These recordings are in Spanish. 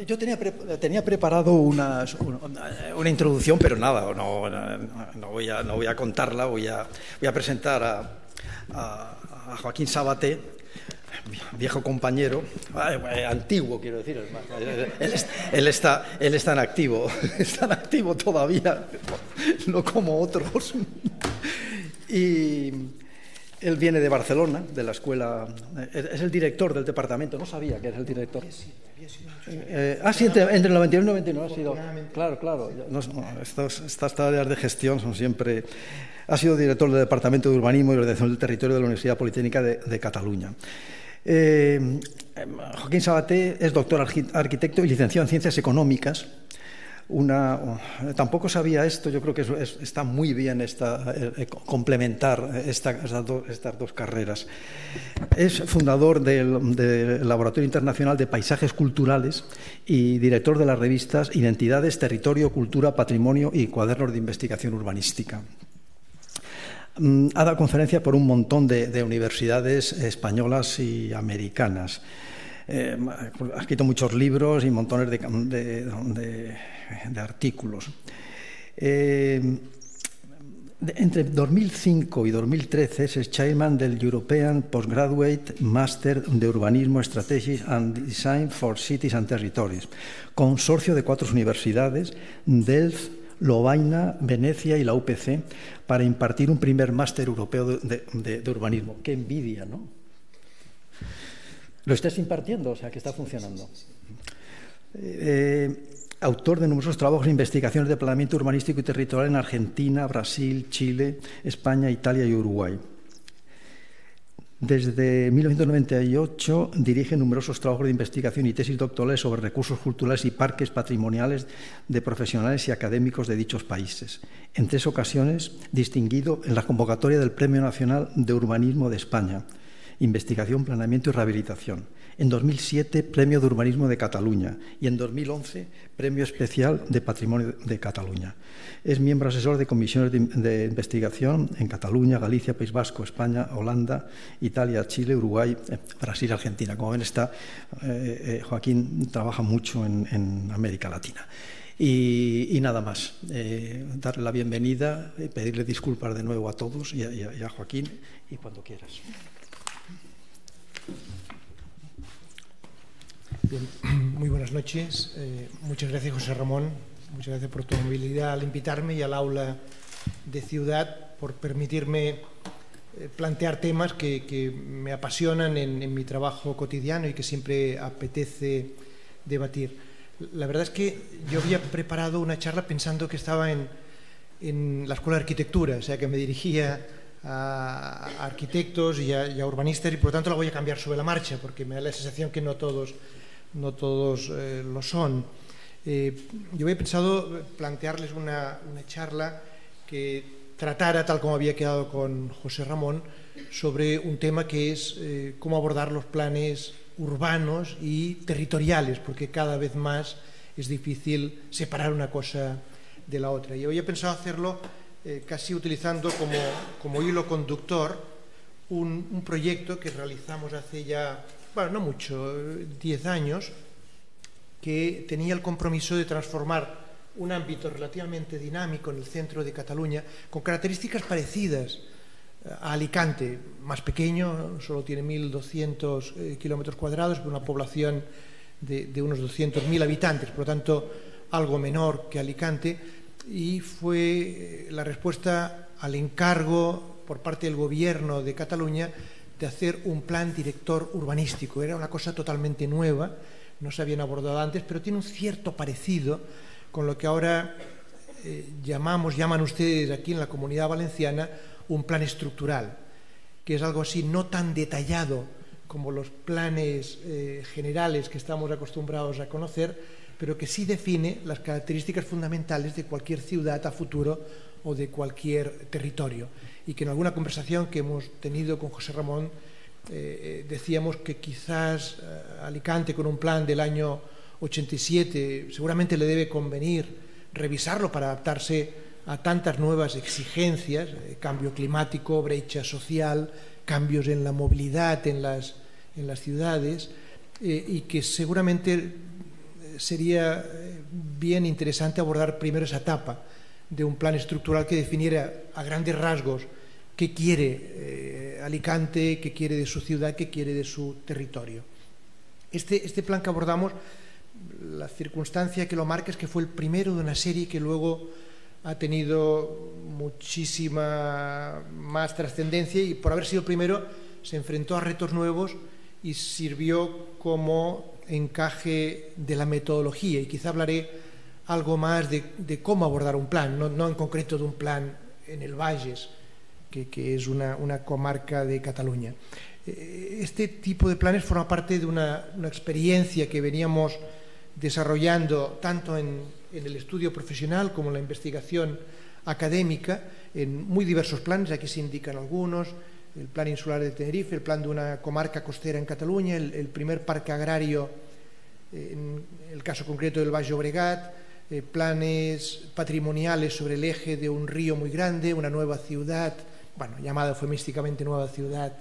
Yo tenía preparado una introducción, pero nada, no voy a contarla. Voy a presentar a Joaquín Sabaté, viejo compañero, antiguo, quiero decir. Él está en activo, está en activo todavía, no como otros. Y él viene de Barcelona, de la escuela, es el director del departamento, no sabía que era el director. Sí, entre el 91 y el 99 ha sido. Claro. Estas tareas de gestión son siempre. Ha sido director del Departamento de Urbanismo y Ordenación del Territorio de la Universidad Politécnica de Cataluña. Joaquín Sabaté es doctor arquitecto y licenciado en Ciencias Económicas. Tampoco sabía esto. Yo creo que está muy bien complementar estas dos carreras. Es fundador del Laboratorio Internacional de Paisajes Culturales y director de las revistas Identidades, Territorio, Cultura, Patrimonio y Cuadernos de Investigación Urbanística. Ha dado conferencias por un montón de universidades españolas y americanas. Ha escrito muchos libros y montones de artículos. Entre 2005 y 2013 es chairman del European Postgraduate Master de Urbanismo, Strategy and Design for Cities and Territories, consorcio de 4 universidades, Delft, Lovaina, Venecia y la UPC, para impartir un primer máster europeo de urbanismo. ¡Qué envidia!, ¿no? Lo estás impartiendo, o sea, que está funcionando. Autor de numerosos trabajos e investigaciones de planeamiento urbanístico y territorial en Argentina, Brasil, Chile, España, Italia y Uruguay. Desde 1998 dirige numerosos trabajos de investigación y tesis doctorales sobre recursos culturales y parques patrimoniales de profesionales y académicos de dichos países. En 3 ocasiones distinguido en la convocatoria del Premio Nacional de Urbanismo de España. Investigación, Planeamiento y Rehabilitación. En 2007, Premio de Urbanismo de Cataluña y en 2011, Premio Especial de Patrimonio de Cataluña. Es miembro asesor de comisiones de investigación en Cataluña, Galicia, País Vasco, España, Holanda, Italia, Chile, Uruguay, Brasil, Argentina. Como ven, Joaquín trabaja mucho en América Latina. Y nada más, darle la bienvenida, pedirle disculpas de nuevo a todos y a Joaquín, y cuando quieras. Bien, muy buenas noches. Muchas gracias, José Ramón. Muchas gracias por tu amabilidad al invitarme y al aula de Ciudad, por permitirme plantear temas que me apasionan en mi trabajo cotidiano y que siempre apetece debatir. La verdad es que yo había preparado una charla pensando que estaba en la Escuela de Arquitectura, o sea, que me dirigía a arquitectos y a urbanistas, y por lo tanto la voy a cambiar sobre la marcha, porque me da la sensación que no todos lo son. Yo había pensado plantearles una charla que tratara, tal como había quedado con José Ramón, sobre un tema que es cómo abordar los planes urbanos y territoriales, porque cada vez más es difícil separar una cosa de la otra. Y yo había pensado hacerlo casi utilizando como hilo conductor un proyecto que realizamos hace ya, bueno, no mucho, 10 años, que tenía el compromiso de transformar un ámbito relativamente dinámico en el centro de Cataluña, con características parecidas a Alicante, más pequeño, solo tiene 1.200 kilómetros cuadrados, una población de unos 200.000 habitantes, por lo tanto algo menor que Alicante, y fue la respuesta al encargo por parte del Gobierno de Cataluña de hacer un plan director urbanístico. Era una cosa totalmente nueva, no se habían abordado antes, pero tiene un cierto parecido con lo que ahora llaman ustedes aquí en la Comunidad Valenciana un plan estructural, que es algo así no tan detallado como los planes generales que estamos acostumbrados a conocer, pero que sí define las características fundamentales de cualquier ciudad a futuro o de cualquier territorio. Y que en alguna conversación que hemos tenido con José Ramón decíamos que quizás Alicante, con un plan del año 87, seguramente le debe convenir revisarlo para adaptarse a tantas nuevas exigencias, cambio climático, brecha social, cambios en la movilidad en las ciudades, y que seguramente sería bien interesante abordar primero esa etapa de un plan estructural que definiera a grandes rasgos qué quiere Alicante, qué quiere de su ciudad, qué quiere de su territorio. Este plan que abordamos, la circunstancia que lo marca es que fue el primero de una serie que luego ha tenido muchísima más trascendencia y por haber sido el primero se enfrentó a retos nuevos y sirvió como encaje de la metodología, y quizá hablaré algo más de cómo abordar un plan, no en concreto de un plan en el Valles, que es una comarca de Cataluña. Este tipo de planes forma parte de una experiencia que veníamos desarrollando tanto en el estudio profesional como en la investigación académica, en muy diversos planes. Aquí se indican algunos: el plan insular de Tenerife, el plan de una comarca costera en Cataluña, el primer parque agrario en el caso concreto del Baix Llobregat, planes patrimoniales sobre el eje de un río muy grande, una nueva ciudad, bueno, llamada eufemísticamente nueva ciudad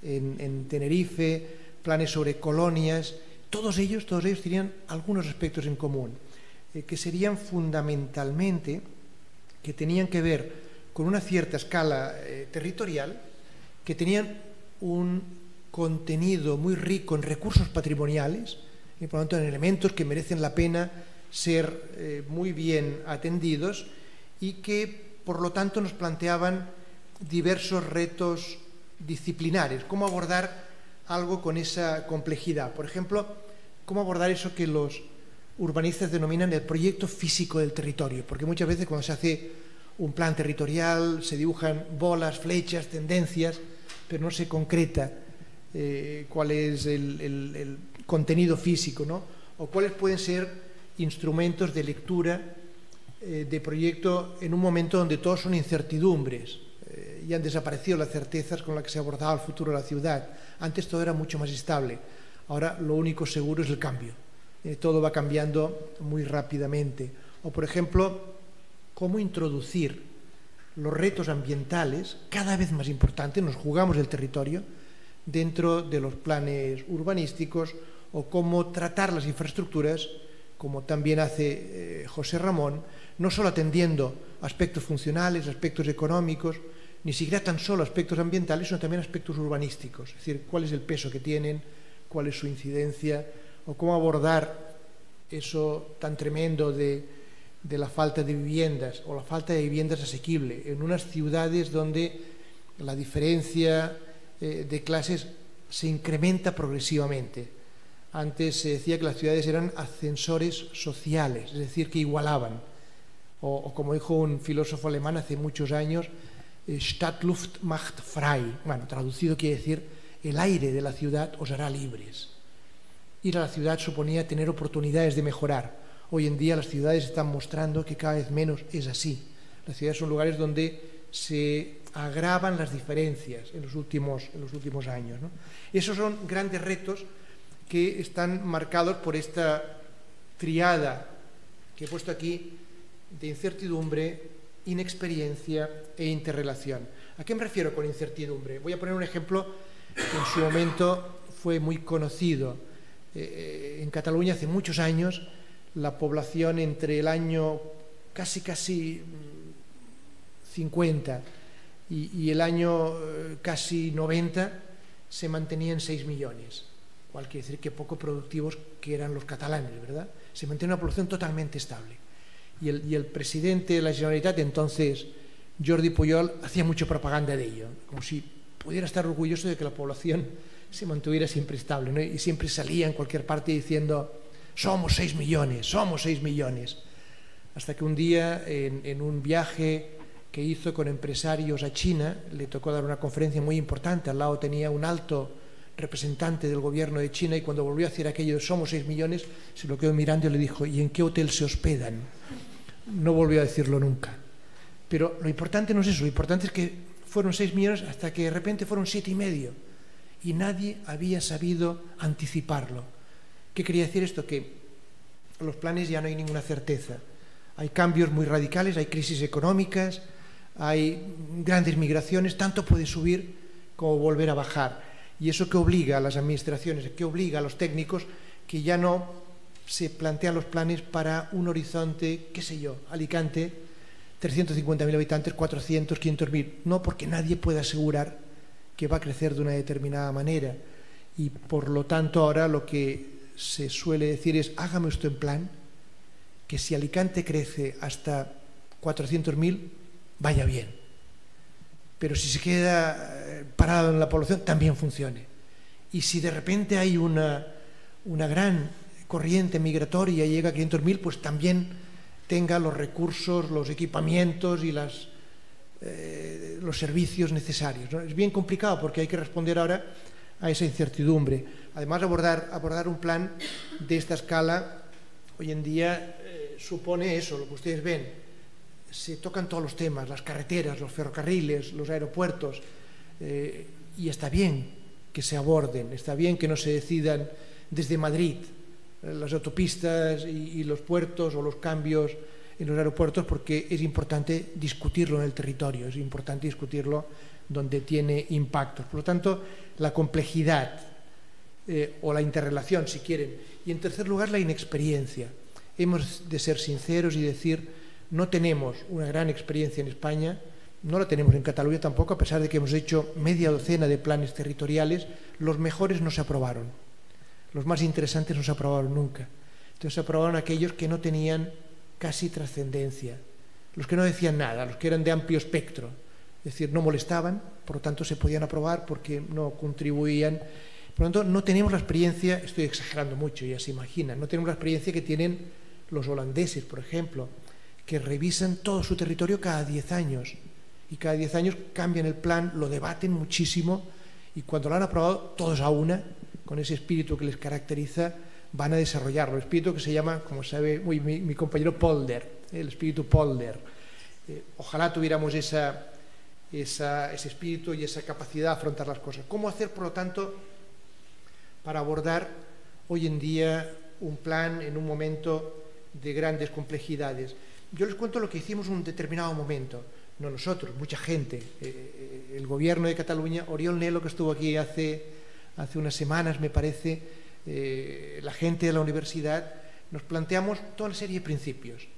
en Tenerife, planes sobre colonias. Todos ellos tenían algunos aspectos en común, que serían fundamentalmente, que tenían que ver con una cierta escala territorial, que tenían un contenido muy rico en recursos patrimoniales y por lo tanto en elementos que merecen la pena ser muy bien atendidos, y que por lo tanto nos planteaban diversos retos disciplinares. ¿Cómo abordar algo con esa complejidad? Por ejemplo, ¿cómo abordar eso que los urbanistas denominan el proyecto físico del territorio? Porque muchas veces cuando se hace un plan territorial se dibujan bolas, flechas, tendencias, pero no se concreta cuál es el contenido físico, ¿no? O cuáles pueden ser instrumentos de lectura de proyecto en un momento donde todos son incertidumbres. Ya han desaparecido las certezas con las que se abordaba el futuro de la ciudad. Antes todo era mucho más estable. Ahora lo único seguro es el cambio. Todo va cambiando muy rápidamente. O, por ejemplo, cómo introducir los retos ambientales, cada vez más importantes, nos jugamos el territorio, dentro de los planes urbanísticos, o cómo tratar las infraestructuras, como también hace José Ramón, no solo atendiendo aspectos funcionales, aspectos económicos, ni siquiera tan solo aspectos ambientales, sino también aspectos urbanísticos, es decir, cuál es el peso que tienen, cuál es su incidencia, o cómo abordar eso tan tremendo de la falta de viviendas, o la falta de viviendas asequibles en unas ciudades donde la diferencia de clases se incrementa progresivamente. Antes se decía que las ciudades eran ascensores sociales, es decir, que igualaban. O como dijo un filósofo alemán hace muchos años, Stadtluft macht frei. Bueno, traducido quiere decir, el aire de la ciudad os hará libres. Ir a la ciudad suponía tener oportunidades de mejorar. Hoy en día las ciudades están mostrando que cada vez menos es así. Las ciudades son lugares donde se agravan las diferencias en los últimos años, ¿no? Esos son grandes retos que están marcados por esta triada que he puesto aquí de incertidumbre, inexperiencia e interrelación. ¿A qué me refiero con incertidumbre? Voy a poner un ejemplo que en su momento fue muy conocido. En Cataluña hace muchos años la población entre el año casi 50 y el año casi 90 se mantenía en 6 millones. Cual quiere decir que poco productivos que eran los catalanes, ¿verdad? Se mantenía una población totalmente estable. Y el presidente de la Generalitat, entonces Jordi Pujol, hacía mucha propaganda de ello, como si pudiera estar orgulloso de que la población se mantuviera siempre estable, ¿no? Y siempre salía en cualquier parte diciendo: somos 6 millones, somos 6 millones. Hasta que un día, en un viaje que hizo con empresarios a China, le tocó dar una conferencia muy importante. Al lado tenía un alto representante del gobierno de China, y cuando volvió a decir aquello de somos 6 millones, se lo quedó mirando y le dijo: ¿y en qué hotel se hospedan? No volvió a decirlo nunca. Pero lo importante no es eso, lo importante es que fueron 6 millones hasta que de repente fueron 7,5 y nadie había sabido anticiparlo. ¿Qué quería decir esto? Que en los planes ya no hay ninguna certeza. Hay cambios muy radicales, hay crisis económicas, hay grandes migraciones, tanto puede subir como volver a bajar. Y eso que obliga a las administraciones, que obliga a los técnicos que ya no se plantean los planes para un horizonte, qué sé yo, Alicante, 350.000 habitantes, 400, 500.000. No, porque nadie puede asegurar que va a crecer de una determinada manera. Y por lo tanto ahora lo que se suele decir es: hágame usted un plan que si Alicante crece hasta 400.000, vaya bien. Pero si se queda parado en la población, también funcione. Y si de repente hay una gran corriente migratoria y llega a 500.000, pues también tenga los recursos, los equipamientos y los servicios necesarios, ¿no? Es bien complicado porque hay que responder ahora a esa incertidumbre. Además, abordar un plan de esta escala hoy en día supone eso, lo que ustedes ven. Se tocan todos los temas, las carreteras, los ferrocarriles, los aeropuertos, y está bien que se aborden, está bien que no se decidan desde Madrid las autopistas y los puertos o los cambios en los aeropuertos, porque es importante discutirlo en el territorio, es importante discutirlo donde tiene impactos. Por lo tanto, la complejidad o la interrelación, si quieren. Y en tercer lugar, la inexperiencia. Hemos de ser sinceros y decir: no tenemos una gran experiencia en España, no la tenemos en Cataluña tampoco, a pesar de que hemos hecho media docena de planes territoriales. Los mejores no se aprobaron, los más interesantes no se aprobaron nunca. Entonces se aprobaron aquellos que no tenían casi trascendencia, los que no decían nada, los que eran de amplio espectro, es decir, no molestaban, por lo tanto se podían aprobar porque no contribuían. Por lo tanto, no tenemos la experiencia, estoy exagerando mucho, ya se imaginan, no tenemos la experiencia que tienen los holandeses, por ejemplo, que revisan todo su territorio cada 10 años y cada 10 años cambian el plan, lo debaten muchísimo y cuando lo han aprobado todos a una, con ese espíritu que les caracteriza, van a desarrollarlo. El espíritu que se llama, como sabe mi compañero, Polder, el espíritu Polder. Ojalá tuviéramos ese espíritu y esa capacidad de afrontar las cosas. ¿Cómo hacer, por lo tanto, para abordar hoy en día un plan en un momento de grandes complejidades? Yo les cuento lo que hicimos en un determinado momento. No nosotros, mucha gente. El gobierno de Cataluña, Oriol Nel, que estuvo aquí hace unas semanas, me parece, la gente de la universidad, nos planteamos toda una serie de principios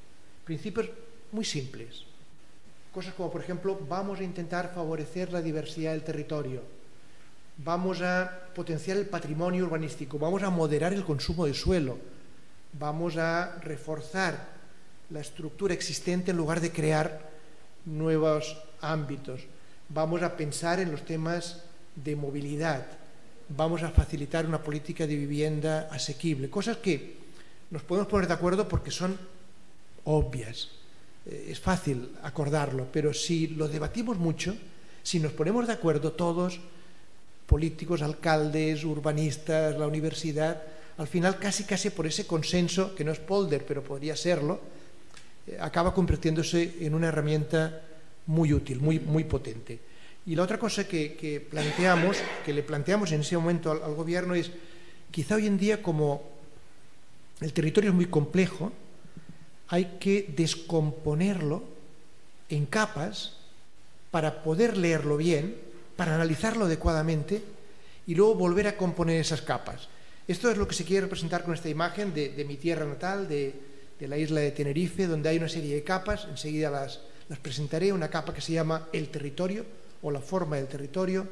muy simples. Cosas como, por ejemplo, vamos a intentar favorecer la diversidad del territorio, vamos a potenciar el patrimonio urbanístico, vamos a moderar el consumo de suelo, vamos a reforzar la estructura existente en lugar de crear nuevos ámbitos, vamos a pensar en los temas de movilidad, vamos a facilitar una política de vivienda asequible, cosas que nos podemos poner de acuerdo porque son obvias, es fácil acordarlo, pero si lo debatimos mucho, si nos ponemos de acuerdo todos, políticos, alcaldes, urbanistas, la universidad, al final casi por ese consenso, que no es Polder, pero podría serlo, acaba convirtiéndose en una herramienta muy útil, muy potente. Y la otra cosa que le planteamos en ese momento al gobierno es, quizá hoy en día, como el territorio es muy complejo, hay que descomponerlo en capas para poder leerlo bien, para analizarlo adecuadamente y luego volver a componer esas capas. Esto es lo que se quiere representar con esta imagen de mi tierra natal, de la isla de Tenerife, donde hay una serie de capas, enseguida las presentaré, una capa que se llama el territorio o la forma del territorio,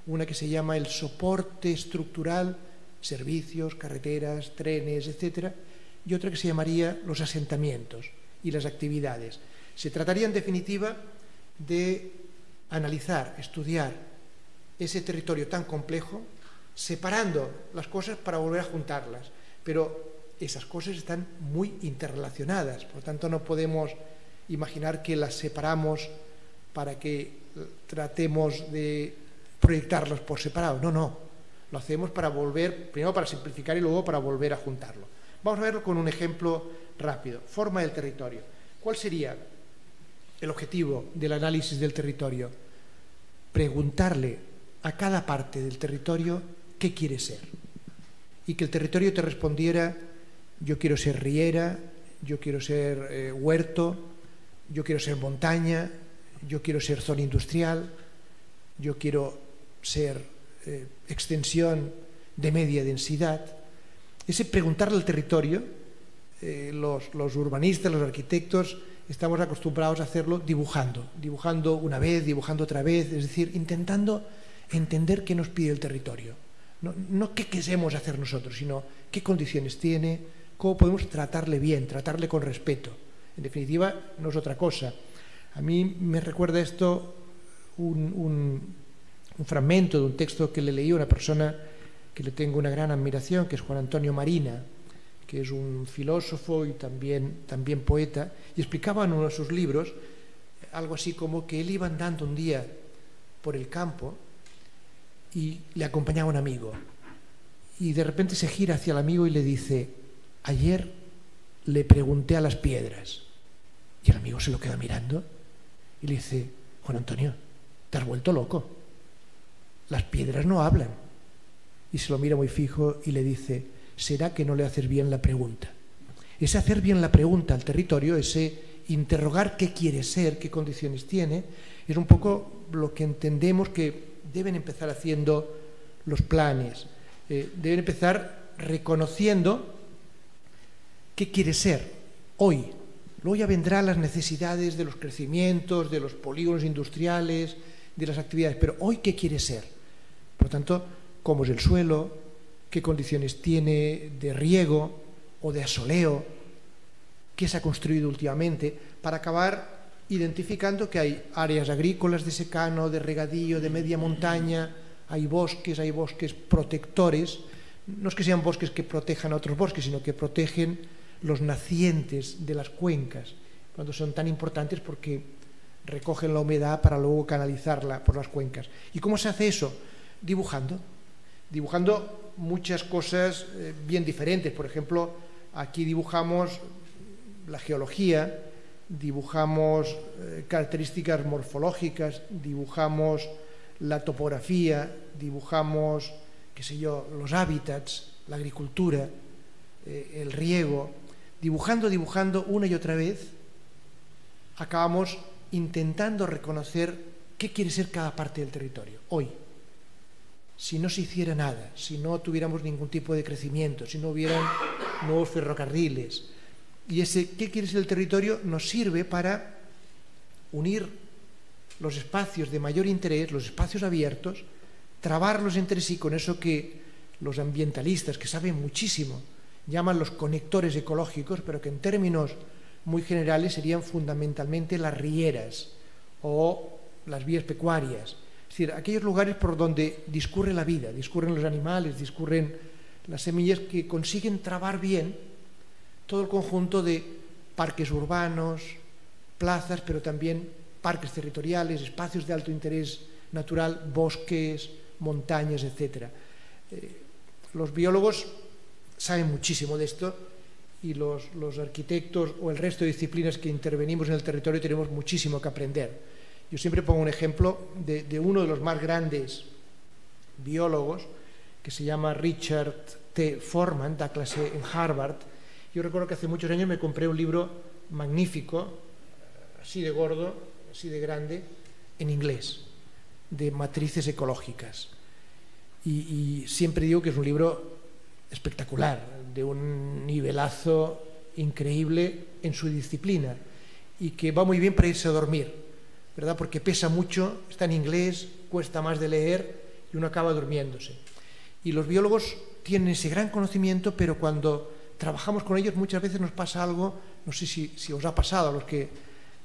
una que se llama el soporte estructural, servicios, carreteras, trenes, etcétera, y otra que se llamaría los asentamientos y las actividades. Se trataría, en definitiva, de analizar, estudiar ese territorio tan complejo, separando las cosas para volver a juntarlas, pero esas cosas están muy interrelacionadas, por lo tanto no podemos imaginar que las separamos para que tratemos de proyectarlas por separado. No, lo hacemos para volver, primero para simplificar y luego para volver a juntarlo. Vamos a verlo con un ejemplo rápido. Forma del territorio. ¿Cuál sería el objetivo del análisis del territorio? Preguntarle a cada parte del territorio qué quiere ser y que el territorio te respondiera: yo quiero ser riera, yo quiero ser huerto, yo quiero ser montaña, yo quiero ser zona industrial, yo quiero ser extensión de media densidad. Ese preguntarle al territorio los urbanistas, los arquitectos, estamos acostumbrados a hacerlo dibujando una vez, dibujando otra vez, es decir, intentando entender qué nos pide el territorio. No qué queremos hacer nosotros, sino qué condiciones tiene, cómo podemos tratarle bien, tratarle con respeto. En definitiva, no es otra cosa. A mí me recuerda esto un fragmento de un texto que le leí a una persona que le tengo una gran admiración, que es Juan Antonio Marina, que es un filósofo y también poeta, y explicaba en uno de sus libros algo así como que él iba andando un día por el campo y le acompañaba un amigo, y de repente se gira hacia el amigo y le dice: ayer le pregunté a las piedras. Y el amigo se lo queda mirando y le dice: Juan Antonio, te has vuelto loco, las piedras no hablan. Y se lo mira muy fijo y le dice: será que no le haces bien la pregunta. Ese hacer bien la pregunta al territorio, ese interrogar qué quiere ser, qué condiciones tiene, es un poco lo que entendemos que deben empezar haciendo los planes. Deben empezar reconociendo qué quiere ser hoy. Luego ya vendrán las necesidades de los crecimientos, de los polígonos industriales, de las actividades, pero hoy qué quiere ser. Por lo tanto, cómo es el suelo, qué condiciones tiene de riego o de asoleo, qué se ha construido últimamente, para acabar identificando que hay áreas agrícolas de secano, de regadío, de media montaña, hay bosques protectores. No es que sean bosques que protejan a otros bosques, sino que protegen los nacientes de las cuencas, cuando son tan importantes porque recogen la humedad para luego canalizarla por las cuencas. ¿Y cómo se hace eso? Dibujando muchas cosas bien diferentes. Por ejemplo, aquí dibujamos la geología, dibujamos características morfológicas, dibujamos la topografía, dibujamos, los hábitats, la agricultura, el riego. Dibujando una y otra vez, acabamos intentando reconocer qué quiere ser cada parte del territorio hoy. Si no se hiciera nada, si no tuviéramos ningún tipo de crecimiento, si no hubieran nuevos ferrocarriles, y ese qué quiere ser el territorio nos sirve para unir los espacios de mayor interés, los espacios abiertos, trabarlos entre sí con eso que los ambientalistas, que saben muchísimo, llaman los conectores ecológicos, pero que en términos muy generales serían fundamentalmente las rieras o las vías pecuarias. Es decir, aquellos lugares por donde discurre la vida, discurren los animales, discurren las semillas, que consiguen trabar bien todo el conjunto de parques urbanos, plazas, pero también parques territoriales, espacios de alto interés natural, bosques, montañas, etc. Los biólogos saben muchísimo de esto, y los arquitectos o el resto de disciplinas que intervenimos en el territorio tenemos muchísimo que aprender. Yo siempre pongo un ejemplo de uno de los más grandes biólogos, que se llama Richard T. Foreman, da clase en Harvard. Yo recuerdo que hace muchos años me compré un libro magnífico, así de gordo, así de grande, en inglés, de matrices ecológicas. Y siempre digo que es un libro espectacular, de un nivelazo increíble en su disciplina, y que va muy bien para irse a dormir, ¿verdad? Porque pesa mucho, está en inglés, cuesta más de leer y uno acaba durmiéndose. Y los biólogos tienen ese gran conocimiento, pero cuando trabajamos con ellos muchas veces nos pasa algo, no sé si os ha pasado a los que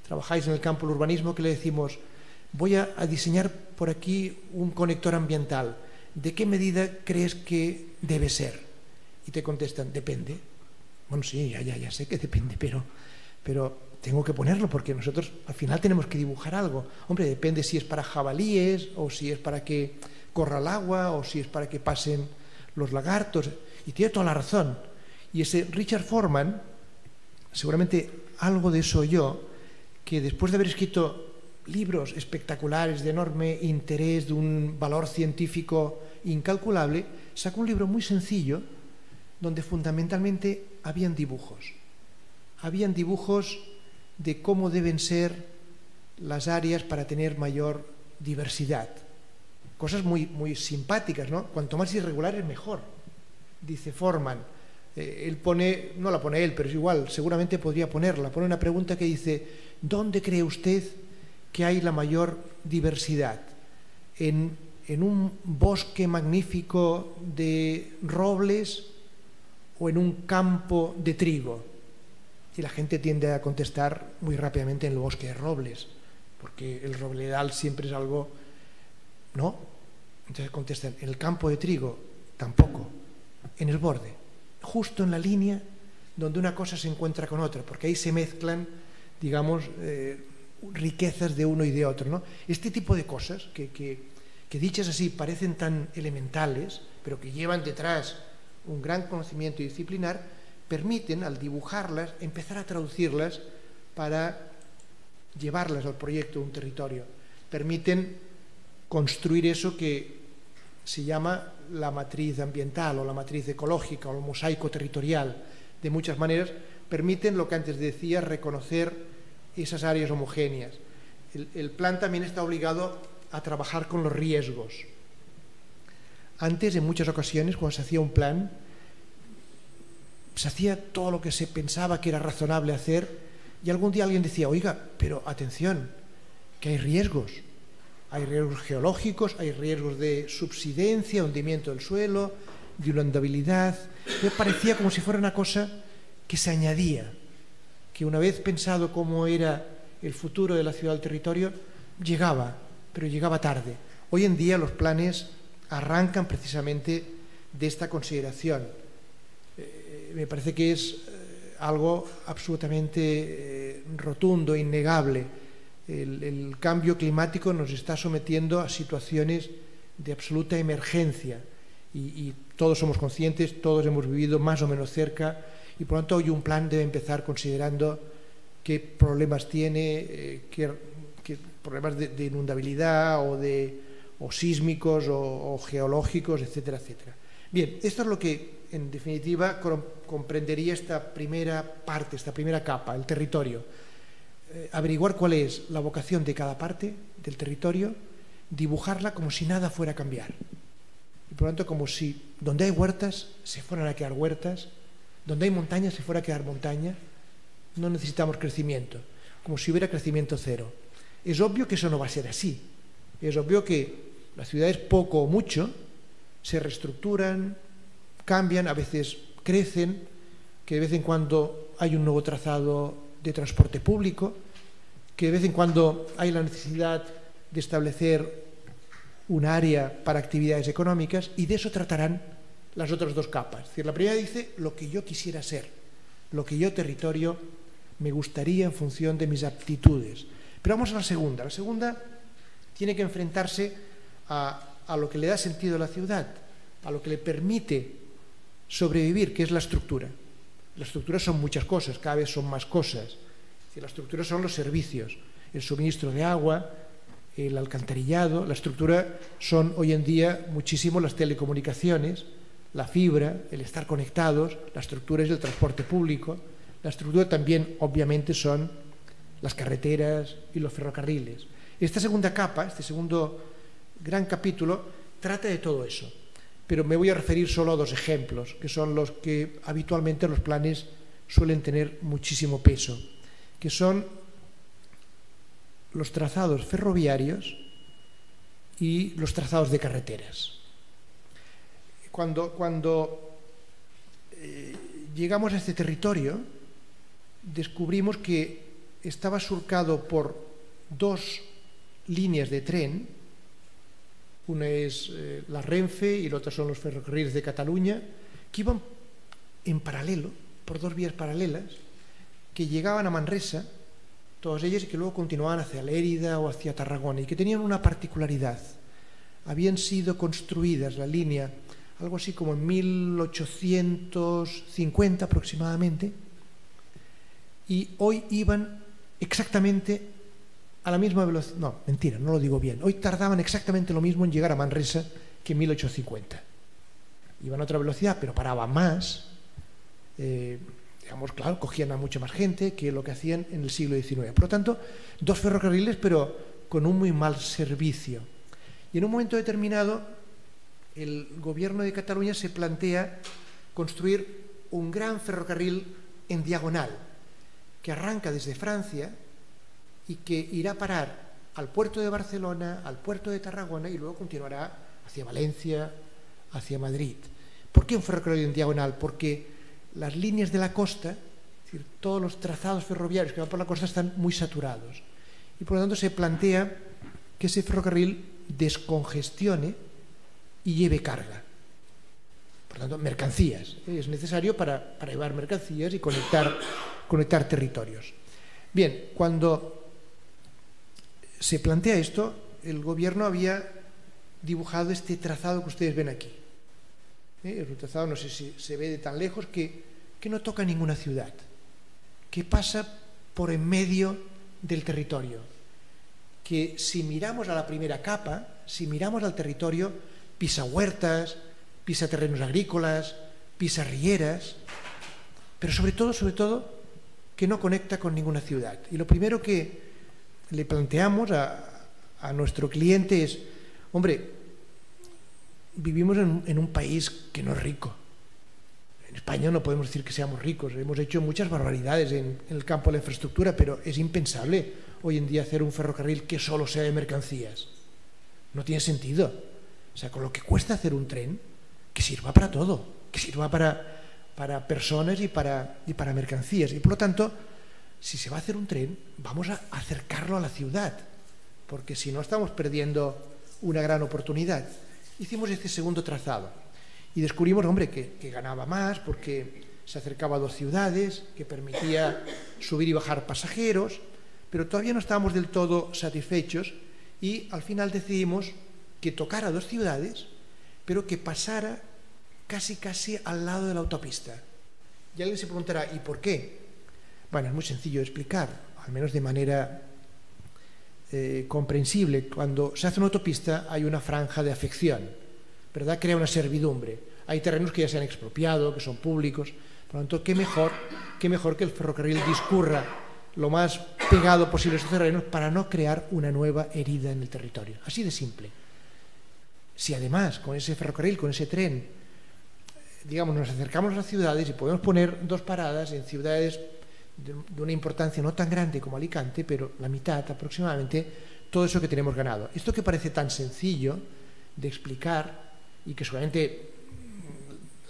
trabajáis en el campo del urbanismo, que le decimos: voy a diseñar por aquí un conector ambiental, ¿de qué medida crees que debe ser? Y te contestan: depende. Bueno, sí, ya sé que depende, pero tengo que ponerlo porque nosotros al final tenemos que dibujar algo. Hombre, depende si es para jabalíes, o si es para que corra el agua, o si es para que pasen los lagartos. Y tiene toda la razón. Y ese Richard Foreman, seguramente algo de eso yo, que después de haber escrito libros espectaculares de enorme interés, de un valor científico incalculable, sacó un libro muy sencillo donde fundamentalmente habían dibujos. Habían dibujos de cómo deben ser las áreas para tener mayor diversidad. Cosas muy, muy simpáticas, ¿no? Cuanto más irregulares, mejor. Dice Foreman, Él pone, no la pone él, pero es igual, seguramente podría ponerla. Pone una pregunta que dice: ¿dónde cree usted que hay la mayor diversidad? ¿En un bosque magnífico de robles o en un campo de trigo? Y la gente tiende a contestar muy rápidamente en el bosque de robles, porque el robledal siempre es algo... ¿No? Entonces contestan: en el campo de trigo, tampoco. En el borde, justo en la línea donde una cosa se encuentra con otra, porque ahí se mezclan, digamos, riquezas de uno y de otro, ¿no? Este tipo de cosas que dichas así parecen tan elementales, pero que llevan detrás un gran conocimiento disciplinar, permiten, al dibujarlas, empezar a traducirlas para llevarlas al proyecto de un territorio. Permiten construir eso que se llama la matriz ambiental o la matriz ecológica o el mosaico territorial. De muchas maneras permiten, lo que antes decía, reconocer esas áreas homogéneas. El plan también está obligado a trabajar con los riesgos. Antes, en muchas ocasiones, cuando se hacía un plan, se hacía todo lo que se pensaba que era razonable hacer, y algún día alguien decía: oiga, pero atención, que hay riesgos. Hay riesgos geológicos, hay riesgos de subsidencia, hundimiento del suelo, de inundabilidad. Me parecía como si fuera una cosa que se añadía, que una vez pensado cómo era el futuro de la ciudad del territorio, llegaba, pero llegaba tarde. Hoy en día los planes arrancan precisamente de esta consideración. Me parece que es algo absolutamente rotundo, innegable. El cambio climático nos está sometiendo a situaciones de absoluta emergencia y todos somos conscientes, todos hemos vivido más o menos cerca, y por lo tanto hoy un plan debe empezar considerando qué problemas tiene, qué problemas de inundabilidad o sísmicos o geológicos, etcétera, etcétera. Bien, esto es lo que en definitiva comprendería esta primera parte, esta primera capa, el territorio. Averiguar cuál es la vocación de cada parte del territorio, dibujarla como si nada fuera a cambiar. Y por lo tanto, como si donde hay huertas se fueran a quedar huertas, donde hay montañas se fuera a quedar montaña. No necesitamos crecimiento, como si hubiera crecimiento cero. Es obvio que eso no va a ser así. Es obvio que las ciudades, poco o mucho, se reestructuran, cambian, a veces crecen, que de vez en cuando hay un nuevo trazado de transporte público, que de vez en cuando hay la necesidad de establecer un área para actividades económicas, y de eso tratarán las otras dos capas. Es decir, la primera dice lo que yo quisiera ser, lo que yo, territorio, me gustaría en función de mis aptitudes. Pero vamos a la segunda. La segunda tiene que enfrentarse a lo que le da sentido a la ciudad, a lo que le permite sobrevivir, que es la estructura. La estructura son muchas cosas, cada vez son más cosas. La estructura son los servicios, el suministro de agua, el alcantarillado. La estructura son hoy en día muchísimo las telecomunicaciones, la fibra, el estar conectados. La estructura es el transporte público. La estructura también, obviamente, son las carreteras y los ferrocarriles. Esta segunda capa, este segundo gran capítulo, trata de todo eso. Pero me voy a referir solo a dos ejemplos, que son los que habitualmente los planes suelen tener muchísimo peso, que son los trazados ferroviarios y los trazados de carreteras. Cuando llegamos a este territorio, descubrimos que estaba surcado por dos líneas de tren. Una es la Renfe y la otra son los ferrocarriles de Cataluña, que iban en paralelo, por dos vías paralelas, que llegaban a Manresa, todas ellas, y que luego continuaban hacia Lérida o hacia Tarragona, y que tenían una particularidad. Habían sido construidas la línea algo así como en 1850 aproximadamente, y hoy iban exactamente a la misma velocidad. No, mentira, no lo digo bien. Hoy tardaban exactamente lo mismo en llegar a Manresa que en 1850. Iban a otra velocidad, pero paraban más. Digamos, claro, cogían a mucha más gente que lo que hacían en el siglo XIX. Por lo tanto, dos ferrocarriles, pero con un muy mal servicio. Y en un momento determinado, el gobierno de Cataluña se plantea construir un gran ferrocarril en diagonal que arranca desde Francia y que irá a parar al puerto de Barcelona, al puerto de Tarragona y luego continuará hacia Valencia, hacia Madrid. ¿Por qué un ferrocarril en diagonal? Porque las líneas de la costa, es decir, todos los trazados ferroviarios que van por la costa están muy saturados y por lo tanto se plantea que ese ferrocarril descongestione y lleve carga. Por lo tanto, mercancías. Es necesario para llevar mercancías y conectar territorios. Bien, cuando se plantea esto, el gobierno había dibujado este trazado que ustedes ven aquí. Es un trazado, no sé si se ve de tan lejos, que no toca ninguna ciudad, que pasa por en medio del territorio, que si miramos a la primera capa, si miramos al territorio, pisa huertas, pisa terrenos agrícolas, pisa rieras, pero sobre todo, que no conecta con ninguna ciudad. Y lo primero que le planteamos a nuestro cliente es, hombre, vivimos en un país que no es rico. En España no podemos decir que seamos ricos, hemos hecho muchas barbaridades en el campo de la infraestructura, pero es impensable hoy en día hacer un ferrocarril que solo sea de mercancías. No tiene sentido. O sea, con lo que cuesta hacer un tren, que sirva para todo, que sirva para personas y para mercancías. Y por lo tanto, si se va a hacer un tren, vamos a acercarlo a la ciudad, porque si no estamos perdiendo una gran oportunidad. Hicimos este segundo trazado y descubrimos, hombre, que ganaba más porque se acercaba a 2 ciudades, que permitía subir y bajar pasajeros, pero todavía no estábamos del todo satisfechos y al final decidimos que tocara 2 ciudades, pero que pasara casi al lado de la autopista. Y alguien se preguntará, ¿y por qué? Bueno, es muy sencillo de explicar, al menos de manera comprensible. Cuando se hace una autopista hay una franja de afección, ¿verdad? Crea una servidumbre. Hay terrenos que ya se han expropiado, que son públicos. Por lo tanto, qué mejor que el ferrocarril discurra lo más pegado posible a esos terrenos para no crear una nueva herida en el territorio. Así de simple. Si además con ese ferrocarril, con ese tren, digamos, nos acercamos a las ciudades y podemos poner 2 paradas en ciudades de una importancia no tan grande como Alicante, pero la mitad aproximadamente, todo eso que tenemos ganado. Esto que parece tan sencillo de explicar y que seguramente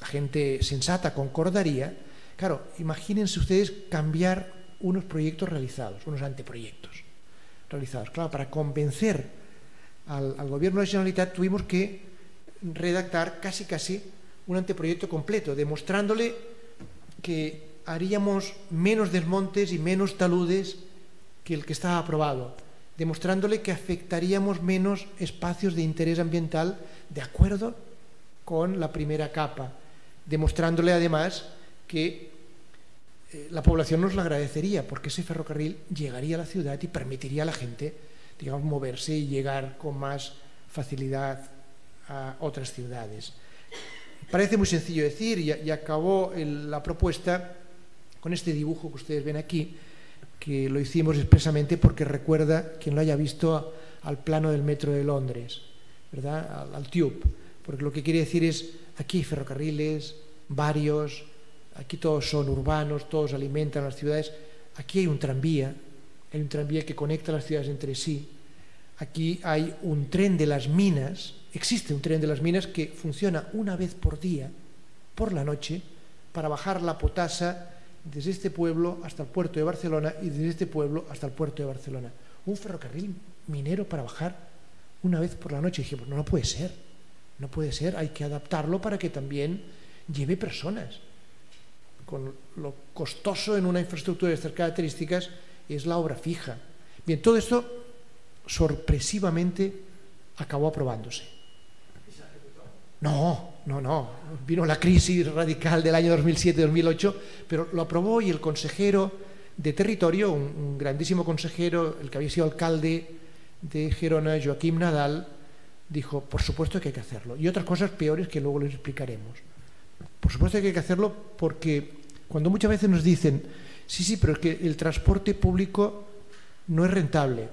la gente sensata concordaría, claro, imagínense ustedes cambiar unos proyectos realizados, unos anteproyectos realizados. Claro, para convencer al gobierno de la Generalitat tuvimos que redactar casi un anteproyecto completo, demostrándole que haríamos menos desmontes y menos taludes que el que estaba aprobado, demostrándole que afectaríamos menos espacios de interés ambiental de acuerdo con la primera capa, demostrándole además que la población nos lo agradecería porque ese ferrocarril llegaría a la ciudad y permitiría a la gente, digamos, moverse y llegar con más facilidad a otras ciudades. Parece muy sencillo decir y acabó la propuesta con este dibujo que ustedes ven aquí, que lo hicimos expresamente porque recuerda, quien lo haya visto, al plano del metro de Londres, ¿verdad? Al Tube, porque lo que quiere decir es, aquí hay ferrocarriles, varios, aquí todos son urbanos, todos alimentan las ciudades, aquí hay un tranvía que conecta las ciudades entre sí, aquí hay un tren de las minas, existe un tren de las minas que funciona una vez por día, por la noche, para bajar la potasa desde este pueblo hasta el puerto de Barcelona y desde este pueblo hasta el puerto de Barcelona. Un ferrocarril minero para bajar una vez por la noche. Y dije, pues no puede ser, hay que adaptarlo para que también lleve personas. Con lo costoso en una infraestructura de estas características es la obra fija. Bien, todo esto sorpresivamente acabó aprobándose. No. Vino la crisis radical del año 2007-2008, pero lo aprobó y el consejero de territorio, un grandísimo consejero, el que había sido alcalde de Gerona, Joaquim Nadal, dijo, por supuesto que hay que hacerlo. Y otras cosas peores que luego les explicaremos. Por supuesto que hay que hacerlo porque cuando muchas veces nos dicen, sí, pero es que el transporte público no es rentable.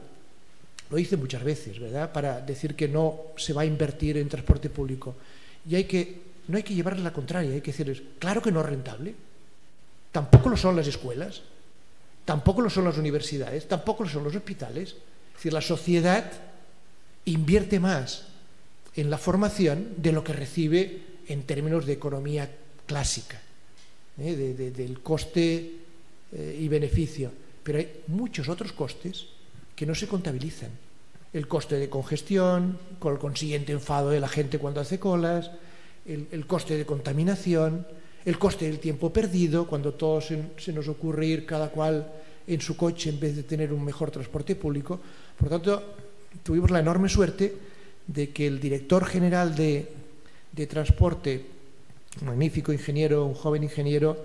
Lo dicen muchas veces, ¿verdad? Para decir que no se va a invertir en transporte público. Y hay que no hay que llevarles la contraria, hay que decirles, claro que no es rentable, tampoco lo son las escuelas, tampoco lo son las universidades, tampoco lo son los hospitales. Es decir, la sociedad invierte más en la formación de lo que recibe en términos de economía clásica, del coste y beneficio. Pero hay muchos otros costes que no se contabilizan. El coste de congestión, con el consiguiente enfado de la gente cuando hace colas, el coste de contaminación, el coste del tiempo perdido, cuando todos se nos ocurre ir cada cual en su coche en vez de tener un mejor transporte público. Por lo tanto, tuvimos la enorme suerte de que el director general de transporte, un magnífico ingeniero, un joven ingeniero,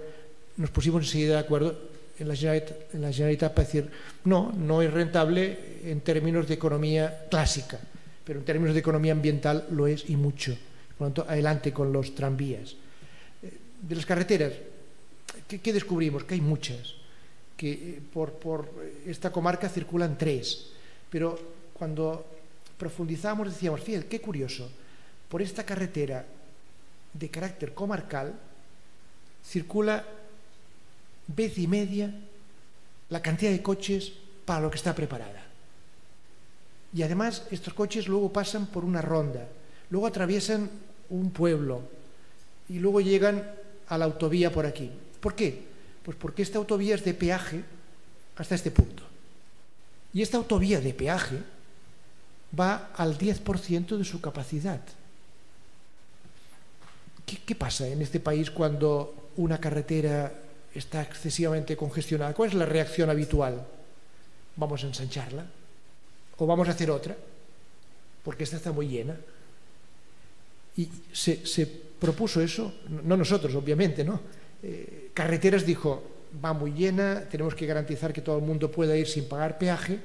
nos pusimos enseguida de acuerdo en la Generalitat para decir, no es rentable en términos de economía clásica, pero en términos de economía ambiental lo es y mucho. Por lo tanto, adelante con los tranvías. De las carreteras, ¿qué descubrimos? Que hay muchas, que por esta comarca circulan 3, pero cuando profundizamos decíamos, fíjate, qué curioso, por esta carretera de carácter comarcal circula vez y media la cantidad de coches para lo que está preparada. Y además estos coches luego pasan por una ronda, luego atraviesan un pueblo y luego llegan a la autovía por aquí. ¿Por qué? Pues porque esta autovía es de peaje hasta este punto. Y esta autovía de peaje va al 10% de su capacidad. ¿Qué pasa en este país cuando una carretera está excesivamente congestionada? ¿Cuál es la reacción habitual? ¿Vamos a ensancharla? ¿O vamos a hacer otra? Porque esta está muy llena. Y se propuso eso, no nosotros, obviamente, ¿no? Carreteras dijo, va muy llena, tenemos que garantizar que todo el mundo pueda ir sin pagar peaje.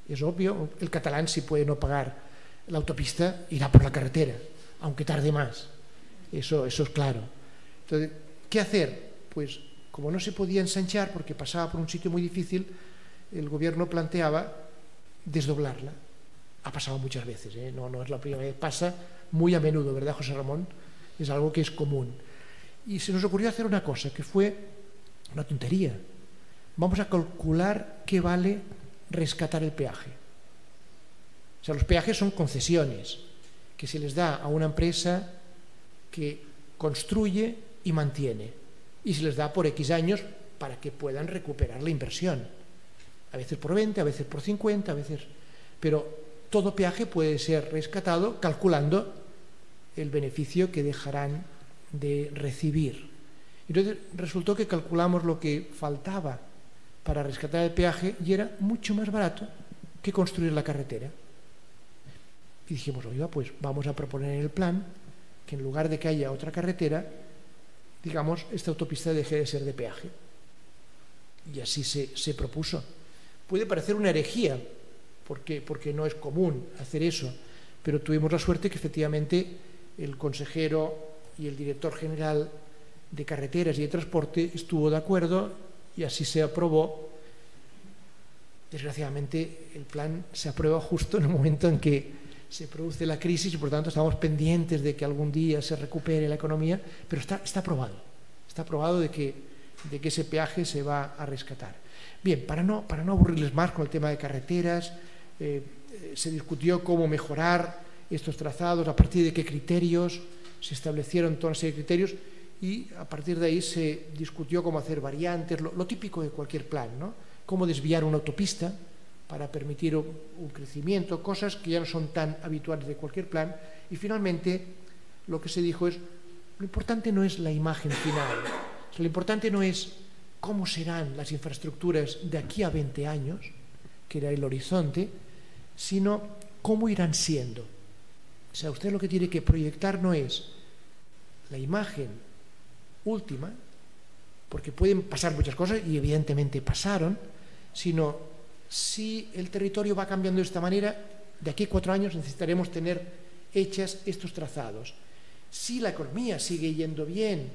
Es obvio, el catalán, si puede no pagar la autopista, irá por la carretera, aunque tarde más. Eso es claro. Entonces, ¿qué hacer? Pues, como no se podía ensanchar porque pasaba por un sitio muy difícil, el gobierno planteaba desdoblarla. Ha pasado muchas veces, no es la primera vez, pasa muy a menudo, ¿verdad, José Ramón? Es algo que es común. Y se nos ocurrió hacer una cosa, que fue una tontería. Vamos a calcular qué vale rescatar el peaje. O sea, los peajes son concesiones que se les da a una empresa que construye y mantiene, y se les da por X años para que puedan recuperar la inversión. A veces por 20, a veces por 50, a veces... Pero todo peaje puede ser rescatado calculando el beneficio que dejarán de recibir. Entonces resultó que calculamos lo que faltaba para rescatar el peaje y era mucho más barato que construir la carretera. Y dijimos, oiga, pues vamos a proponer en el plan que en lugar de que haya otra carretera, digamos, esta autopista deje de ser de peaje. Y así se propuso. Puede parecer una herejía, porque no es común hacer eso, pero tuvimos la suerte que efectivamente el consejero y el director general de carreteras y de transporte estuvo de acuerdo y así se aprobó. Desgraciadamente el plan se aprueba justo en el momento en que se produce la crisis y por tanto estamos pendientes de que algún día se recupere la economía, pero está aprobado. Está aprobado de que ese peaje se va a rescatar. Bien, para no aburrirles más con el tema de carreteras, se discutió cómo mejorar estos trazados, a partir de qué criterios, se establecieron toda una serie de criterios y a partir de ahí se discutió cómo hacer variantes, lo típico de cualquier plan, ¿no? Cómo desviar una autopista para permitir un crecimiento, cosas que ya no son tan habituales de cualquier plan. Y finalmente lo que se dijo es, lo importante no es la imagen final, lo importante no es cómo serán las infraestructuras de aquí a 20 años, que era el horizonte, sino cómo irán siendo. O sea, usted lo que tiene que proyectar no es la imagen última, porque pueden pasar muchas cosas, y evidentemente pasaron, sino si el territorio va cambiando de esta manera, de aquí a 4 años necesitaremos tener hechas estos trazados. Si la economía sigue yendo bien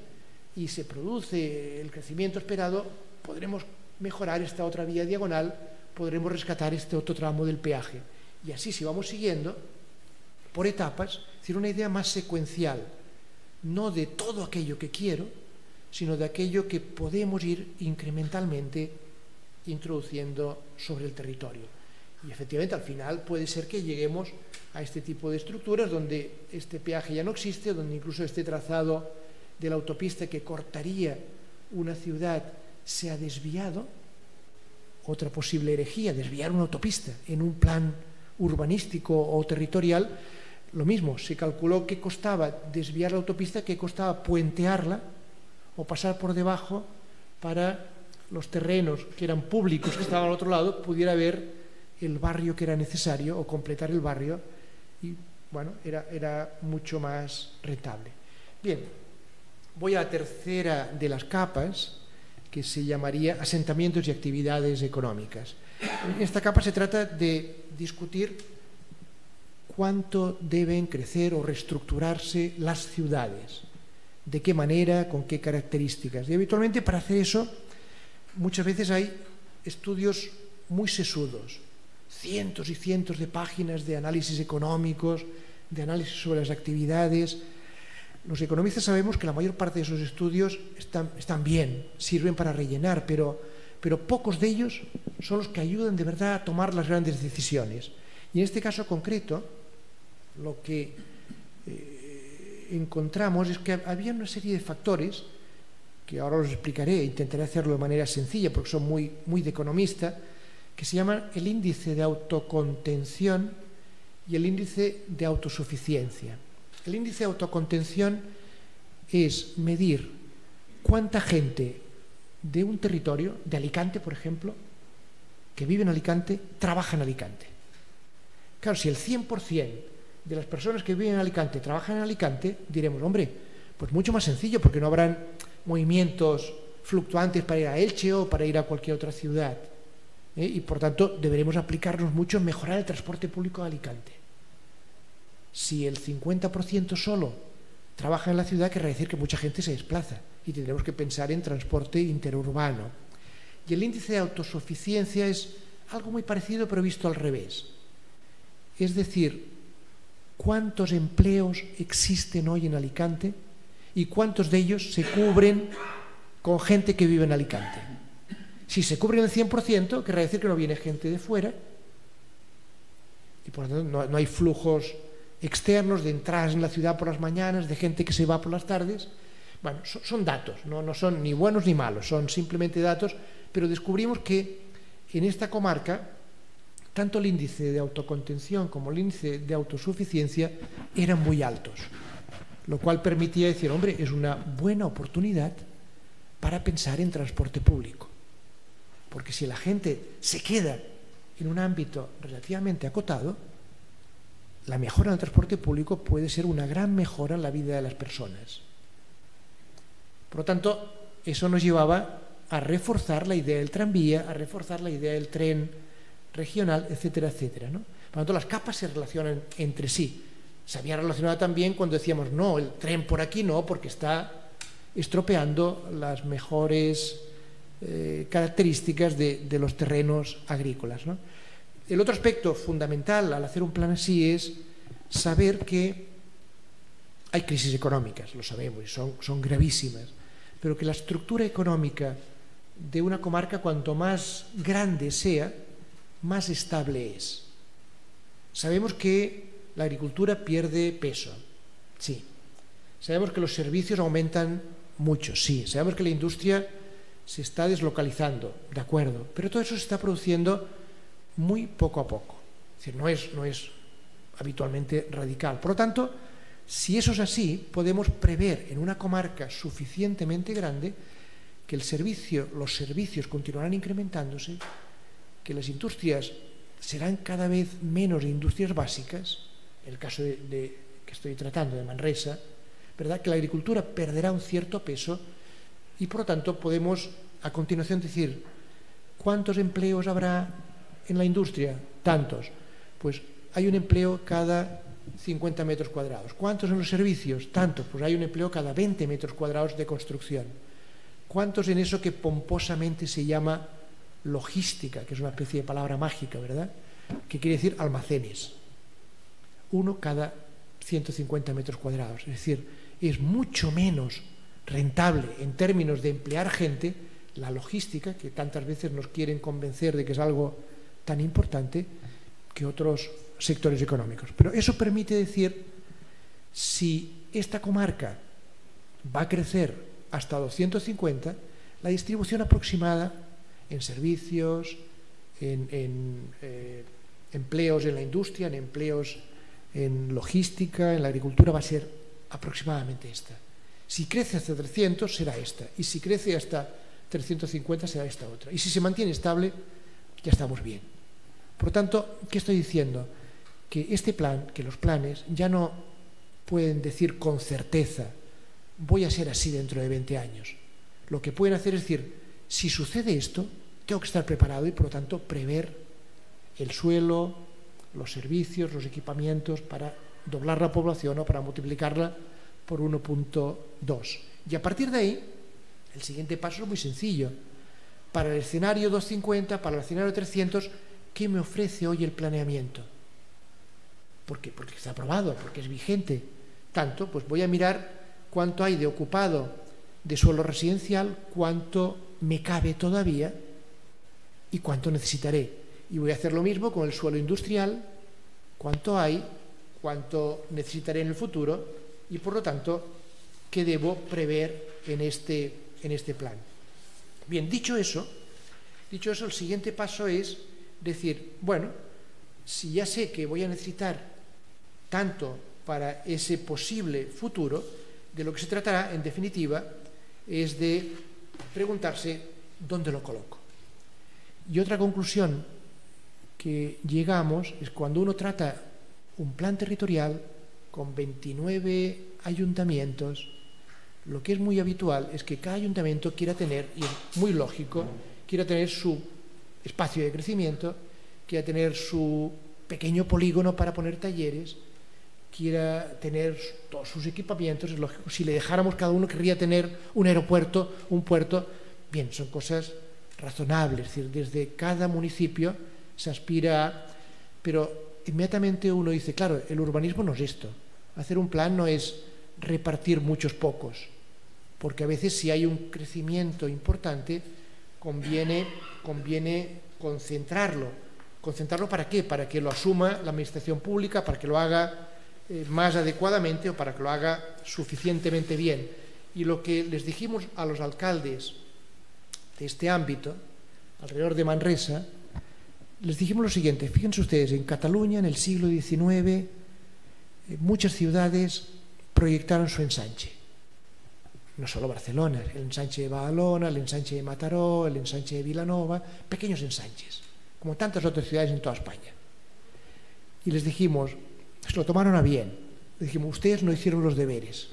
y se produce el crecimiento esperado, podremos mejorar esta otra vía diagonal, podremos rescatar este otro tramo del peaje. Y así, si vamos siguiendo por etapas, es decir, una idea más secuencial. no de todo aquello que quiero, sino de aquello que podemos ir incrementalmente introduciendo sobre el territorio. Y efectivamente al final puede ser que lleguemos a este tipo de estructuras donde este peaje ya no existe, donde incluso este trazado de la autopista que cortaría una ciudad se ha desviado. Otra posible herejía, desviar una autopista en un plan urbanístico o territorial. Lo mismo, se calculó que costaba desviar la autopista, que costaba puentearla o pasar por debajo para los terrenos que eran públicos, que estaban al otro lado, pudiera ver el barrio que era necesario o completar el barrio, y bueno, era mucho más rentable. Bien, voy a la tercera de las capas, que se llamaría asentamientos y actividades económicas. En esta capa se trata de discutir cuánto deben crecer o reestructurarse las ciudades, de qué manera, con qué características. Y habitualmente para hacer eso muchas veces hay estudios muy sesudos, cientos y cientos de páginas de análisis económicos, de análisis sobre las actividades. Los economistas sabemos que la mayor parte de esos estudios están bien, sirven para rellenar, pero pocos de ellos son los que ayudan de verdad a tomar las grandes decisiones. Y en este caso concreto, lo que encontramos es que había una serie de factores, que ahora los explicaré, intentaré hacerlo de manera sencilla porque son muy de economista, que se llaman el índice de autocontención y el índice de autosuficiencia. El índice de autocontención es medir cuánta gente de un territorio, de Alicante, por ejemplo, que vive en Alicante, trabaja en Alicante. Claro, si el 100% de las personas que viven en Alicante trabajan en Alicante, diremos, hombre, pues mucho más sencillo, porque no habrán movimientos fluctuantes para ir a Elche o para ir a cualquier otra ciudad. Y por tanto deberemos aplicarnos mucho en mejorar el transporte público de Alicante. Si el 50% solo trabaja en la ciudad, querrá decir que mucha gente se desplaza y tendremos que pensar en transporte interurbano. Y el índice de autosuficiencia es algo muy parecido, pero visto al revés. Es decir, ¿cuántos empleos existen hoy en Alicante y cuántos de ellos se cubren con gente que vive en Alicante? Si se cubren el 100%, querrá decir que no viene gente de fuera y por lo tanto no hay flujos externos de entradas en la ciudad por las mañanas, de gente que se va por las tardes. Bueno, son datos, no son ni buenos ni malos, son simplemente datos, pero descubrimos que en esta comarca tanto el índice de autocontención como el índice de autosuficiencia eran muy altos, lo cual permitía decir, hombre, es una buena oportunidad para pensar en transporte público, porque si la gente se queda en un ámbito relativamente acotado, la mejora en el transporte público puede ser una gran mejora en la vida de las personas. Por lo tanto, eso nos llevaba a reforzar la idea del tranvía, a reforzar la idea del tren regional, etcétera, etcétera, ¿no? Por lo tanto, las capas se relacionan entre sí. Se había relacionado también cuando decíamos, no, el tren por aquí no, porque está estropeando las mejores características de los terrenos agrícolas, ¿no? El otro aspecto fundamental al hacer un plan así es saber que hay crisis económicas, lo sabemos, y son gravísimas, pero que la estructura económica de una comarca, cuanto más grande sea, más estable es. Sabemos que la agricultura pierde peso, sí. Sabemos que los servicios aumentan mucho, sí. Sabemos que la industria se está deslocalizando, de acuerdo, pero todo eso se está produciendo muy poco a poco. Es decir, no es habitualmente radical. Por lo tanto, si eso es así, podemos prever en una comarca suficientemente grande que los servicios continuarán incrementándose, que las industrias serán cada vez menos industrias básicas, en el caso que estoy tratando de Manresa, ¿verdad? Que la agricultura perderá un cierto peso y por lo tanto podemos a continuación decir ¿cuántos empleos habrá en la industria? Tantos. Pues hay un empleo cada 50 metros cuadrados. ¿Cuántos en los servicios? Tantos. Pues hay un empleo cada 20 metros cuadrados de construcción. ¿Cuántos en eso que pomposamente se llama logística, que es una especie de palabra mágica, ¿verdad? Que quiere decir almacenes. Uno cada 150 metros cuadrados. Es decir, es mucho menos rentable en términos de emplear gente, la logística, que tantas veces nos quieren convencer de que es algo tan importante, que otros sectores económicos. Pero eso permite decir, si esta comarca va a crecer hasta 250, la distribución aproximada en servicios, en empleos en la industria, en empleos en logística, en la agricultura, va a ser aproximadamente esta. Si crece hasta 300 será esta, y si crece hasta 350 será esta otra. Y si se mantiene estable, ya estamos bien. Por lo tanto, ¿qué estoy diciendo? Que este plan, que los planes ya no pueden decir con certeza, voy a ser así dentro de 20 años. Lo que pueden hacer es decir, si sucede esto, tengo que estar preparado y, por lo tanto, prever el suelo, los servicios, los equipamientos para doblar la población o para multiplicarla por 1.2. Y a partir de ahí, el siguiente paso es muy sencillo. Para el escenario 250, para el escenario 300, ¿qué me ofrece hoy el planeamiento? Porque está aprobado, porque es vigente. Tanto, pues voy a mirar cuánto hay de ocupado de suelo residencial, cuánto me cabe todavía y cuánto necesitaré. Y voy a hacer lo mismo con el suelo industrial, cuánto hay, cuánto necesitaré en el futuro y, por lo tanto, qué debo prever en este plan. Bien, dicho eso, el siguiente paso es decir, bueno, si ya sé que voy a necesitar tanto para ese posible futuro, de lo que se tratará, en definitiva, es de preguntarse dónde lo coloco. Y otra conclusión que llegamos es cuando uno trata un plan territorial con 29 ayuntamientos, lo que es muy habitual es que cada ayuntamiento quiera tener, y es muy lógico, quiera tener su espacio de crecimiento, quiera tener su pequeño polígono para poner talleres, quiera tener todos sus equipamientos. Es lógico, si le dejáramos, cada uno querría tener un aeropuerto, un puerto. Bien, son cosas razonables, es decir, desde cada municipio se aspira, pero inmediatamente uno dice, claro, el urbanismo no es esto. Hacer un plan no es repartir muchos pocos, porque a veces si hay un crecimiento importante conviene concentrarlo. ¿Concentrarlo para qué? Para que lo asuma la administración pública, para que lo haga más adecuadamente o para que lo haga suficientemente bien. Y lo que les dijimos a los alcaldes de este ámbito, alrededor de Manresa, les dijimos lo siguiente: fíjense ustedes, en Cataluña, en el siglo XIX, muchas ciudades proyectaron su ensanche. No solo Barcelona, el ensanche de Badalona, el ensanche de Mataró, el ensanche de Vilanova, pequeños ensanches, como tantas otras ciudades en toda España. Y les dijimos, se lo tomaron a bien, les dijimos, ustedes no hicieron los deberes,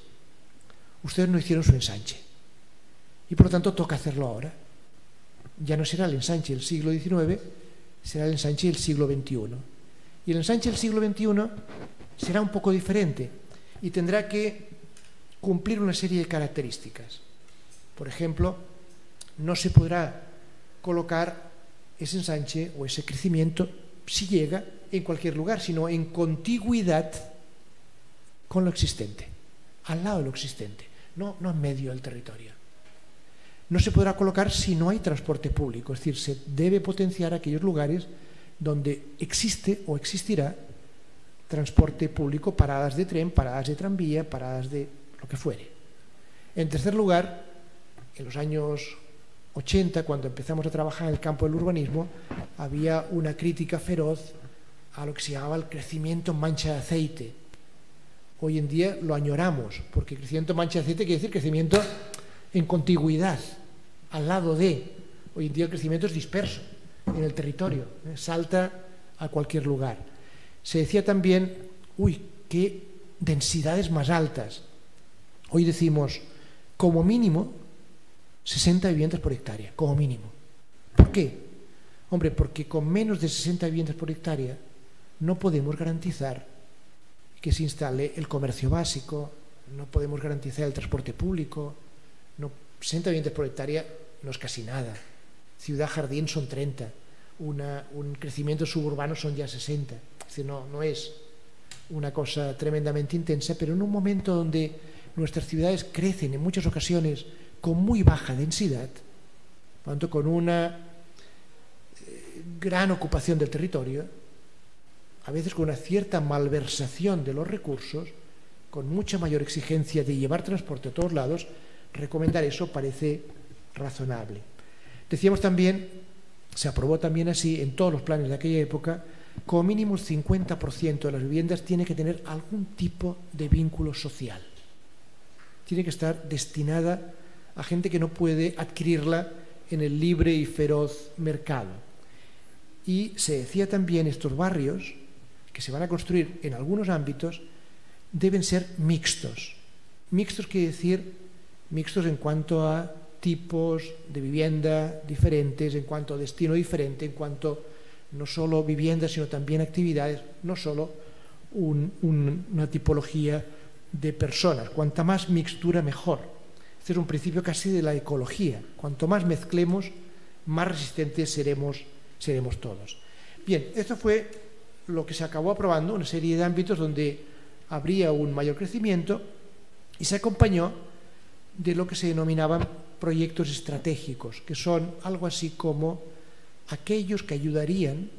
ustedes no hicieron su ensanche, y por lo tanto toca hacerlo ahora. Ya no será el ensanche del siglo XIX, será el ensanche del siglo XXI. Y el ensanche del siglo XXI será un poco diferente y tendrá que cumplir una serie de características. Por ejemplo, no se podrá colocar ese ensanche o ese crecimiento, si llega, en cualquier lugar, sino en contigüidad con lo existente, al lado de lo existente, no en medio del territorio. No se podrá colocar si no hay transporte público, es decir, se debe potenciar aquellos lugares donde existe o existirá transporte público, paradas de tren, paradas de tranvía, paradas de lo que fuere. En tercer lugar, en los años 80, cuando empezamos a trabajar en el campo del urbanismo, había una crítica feroz a lo que se llamaba el crecimiento mancha de aceite. Hoy en día lo añoramos, porque crecimiento mancha de aceite quiere decir crecimiento en contigüidad, al lado de. Hoy en día el crecimiento es disperso en el territorio, salta a cualquier lugar. Se decía también, qué densidades más altas. Hoy decimos, como mínimo, 60 viviendas por hectárea, como mínimo. ¿Por qué? Hombre, porque con menos de 60 viviendas por hectárea no podemos garantizar que se instale el comercio básico, no podemos garantizar el transporte público. 60 viviendas por hectárea no es casi nada. Ciudad Jardín son 30. Un crecimiento suburbano son ya 60. Es decir, no es una cosa tremendamente intensa, pero en un momento donde nuestras ciudades crecen en muchas ocasiones con muy baja densidad, por tanto con una gran ocupación del territorio, a veces con una cierta malversación de los recursos, con mucha mayor exigencia de llevar transporte a todos lados, recomendar eso parece razonable. Decíamos también, se aprobó también así en todos los planes de aquella época, como mínimo el 50% de las viviendas tiene que tener algún tipo de vínculo social. Tiene que estar destinada a gente que no puede adquirirla en el libre y feroz mercado. Y se decía también, estos barrios que se van a construir en algunos ámbitos deben ser mixtos. Mixtos quiere decir mixtos en cuanto a tipos de vivienda diferentes, en cuanto a destino diferente, en cuanto no solo viviendas, sino también actividades, no solo una tipología de personas. Cuanta más mixtura, mejor. Este es un principio casi de la ecología. Cuanto más mezclemos, más resistentes seremos todos. Bien, esto fue lo que se acabó aprobando, una serie de ámbitos donde habría un mayor crecimiento y se acompañó de lo que se denominaban proyectos estratégicos, que son algo así como aquellos que ayudarían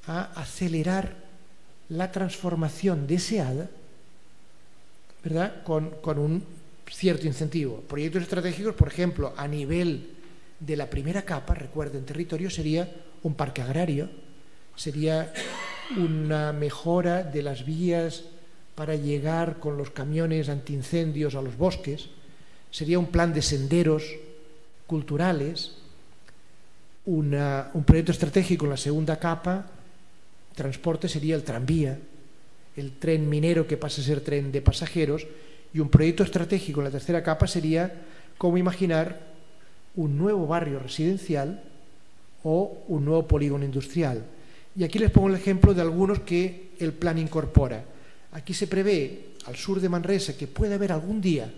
a acelerar la transformación deseada, ¿verdad?, con un cierto incentivo. Proyectos estratégicos, por ejemplo, a nivel de la primera capa, recuerden, territorio, sería un parque agrario, sería una mejora de las vías para llegar con los camiones antiincendios a los bosques, sería un plan de senderos culturales, un proyecto estratégico en la segunda capa, transporte, sería el tranvía, el tren minero que pasa a ser tren de pasajeros, y un proyecto estratégico en la tercera capa sería cómo imaginar un nuevo barrio residencial o un nuevo polígono industrial. Y aquí les pongo el ejemplo de algunos que el plan incorpora. Aquí se prevé, al sur de Manresa, que puede haber algún día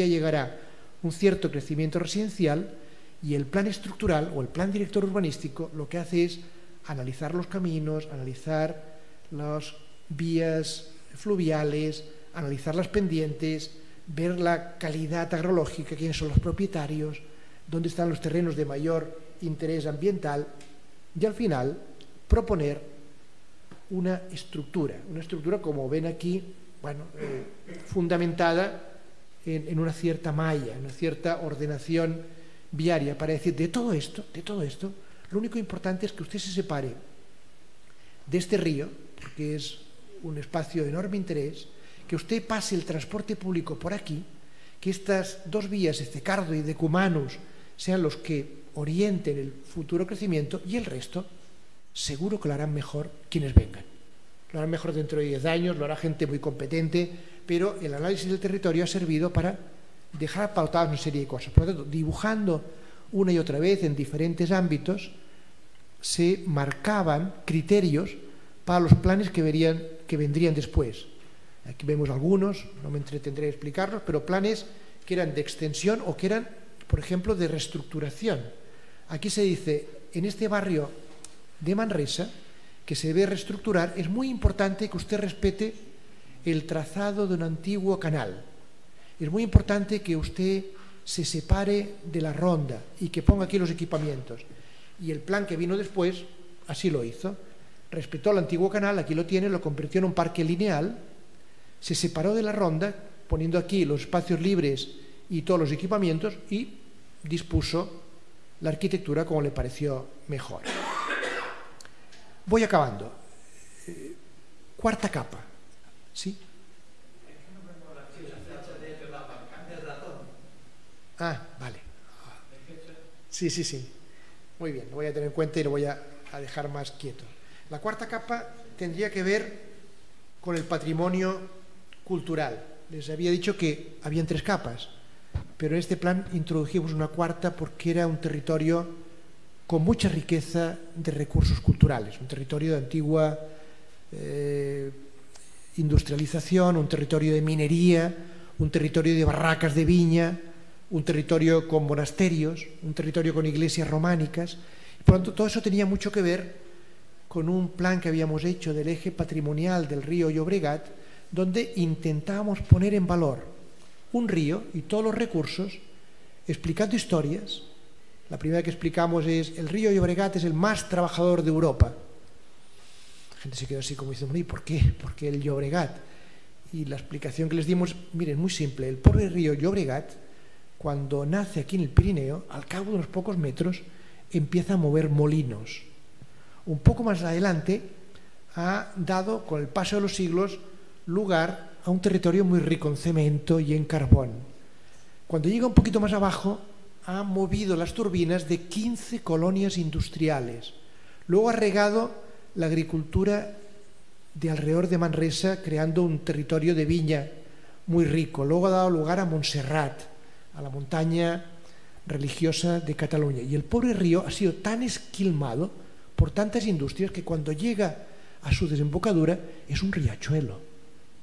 llegará un cierto crecimiento residencial, y el plan estructural o el plan director urbanístico lo que hace es analizar los caminos, analizar las vías fluviales, analizar las pendientes, ver la calidad agrológica, quiénes son los propietarios, dónde están los terrenos de mayor interés ambiental, y al final proponer una estructura como ven aquí, fundamentada en una cierta malla, en una cierta ordenación viaria, para decir, de todo esto, lo único importante es que usted se separe de este río, porque es un espacio de enorme interés, que usted pase el transporte público por aquí, que estas dos vías, Ececardo y Decumanus, sean los que orienten el futuro crecimiento, y el resto seguro que lo harán mejor quienes vengan. Lo harán mejor dentro de 10 años, lo hará gente muy competente, pero el análisis del territorio ha servido para dejar pautadas una serie de cosas. Por lo tanto, dibujando una y otra vez en diferentes ámbitos, se marcaban criterios para los planes que vendrían después. Aquí vemos algunos, no me entretendré en explicarlos, pero planes que eran de extensión o que eran, por ejemplo, de reestructuración. Aquí se dice, en este barrio de Manresa, que se debe reestructurar, es muy importante que usted respete el trazado de un antiguo canal. Es muy importante que usted se separe de la ronda y que ponga aquí los equipamientos. Y el plan que vino después así lo hizo. Respetó el antiguo canal, aquí lo tiene, lo convirtió en un parque lineal, se separó de la ronda, poniendo aquí los espacios libres y todos los equipamientos, y dispuso la arquitectura como le pareció mejor. Voy acabando. Cuarta capa. ¿Sí? Ah, vale. Sí. Muy bien, lo voy a tener en cuenta y lo voy a dejar más quieto. La cuarta capa tendría que ver con el patrimonio cultural. Les había dicho que habían 3 capas, pero en este plan introdujimos una cuarta porque era un territorio con mucha riqueza de recursos culturales, un territorio de antigua industrialización, un territorio de minería, un territorio de barracas de viña, un territorio con monasterios, un territorio con iglesias románicas. Por lo tanto, todo eso tenía mucho que ver con un plan que habíamos hecho del eje patrimonial del río Llobregat, donde intentábamos poner en valor un río y todos los recursos, explicando historias. La primera que explicamos es: el río Llobregat es el más trabajador de Europa. La gente se quedó así como diciendo: ¿y por qué? ¿Por qué el Llobregat? Y la explicación que les dimos, miren, muy simple. El pobre río Llobregat, cuando nace aquí en el Pirineo, al cabo de unos pocos metros, empieza a mover molinos. Un poco más adelante ha dado, con el paso de los siglos, lugar a un territorio muy rico en cemento y en carbón. Cuando llega un poquito más abajo, ha movido las turbinas de 15 colonias industriales. Luego ha regado la agricultura de alrededor de Manresa, creando un territorio de viña muy rico. Luego ha dado lugar a Montserrat, a la montaña religiosa de Cataluña. Y el pobre río ha sido tan esquilmado por tantas industrias que cuando llega a su desembocadura es un riachuelo.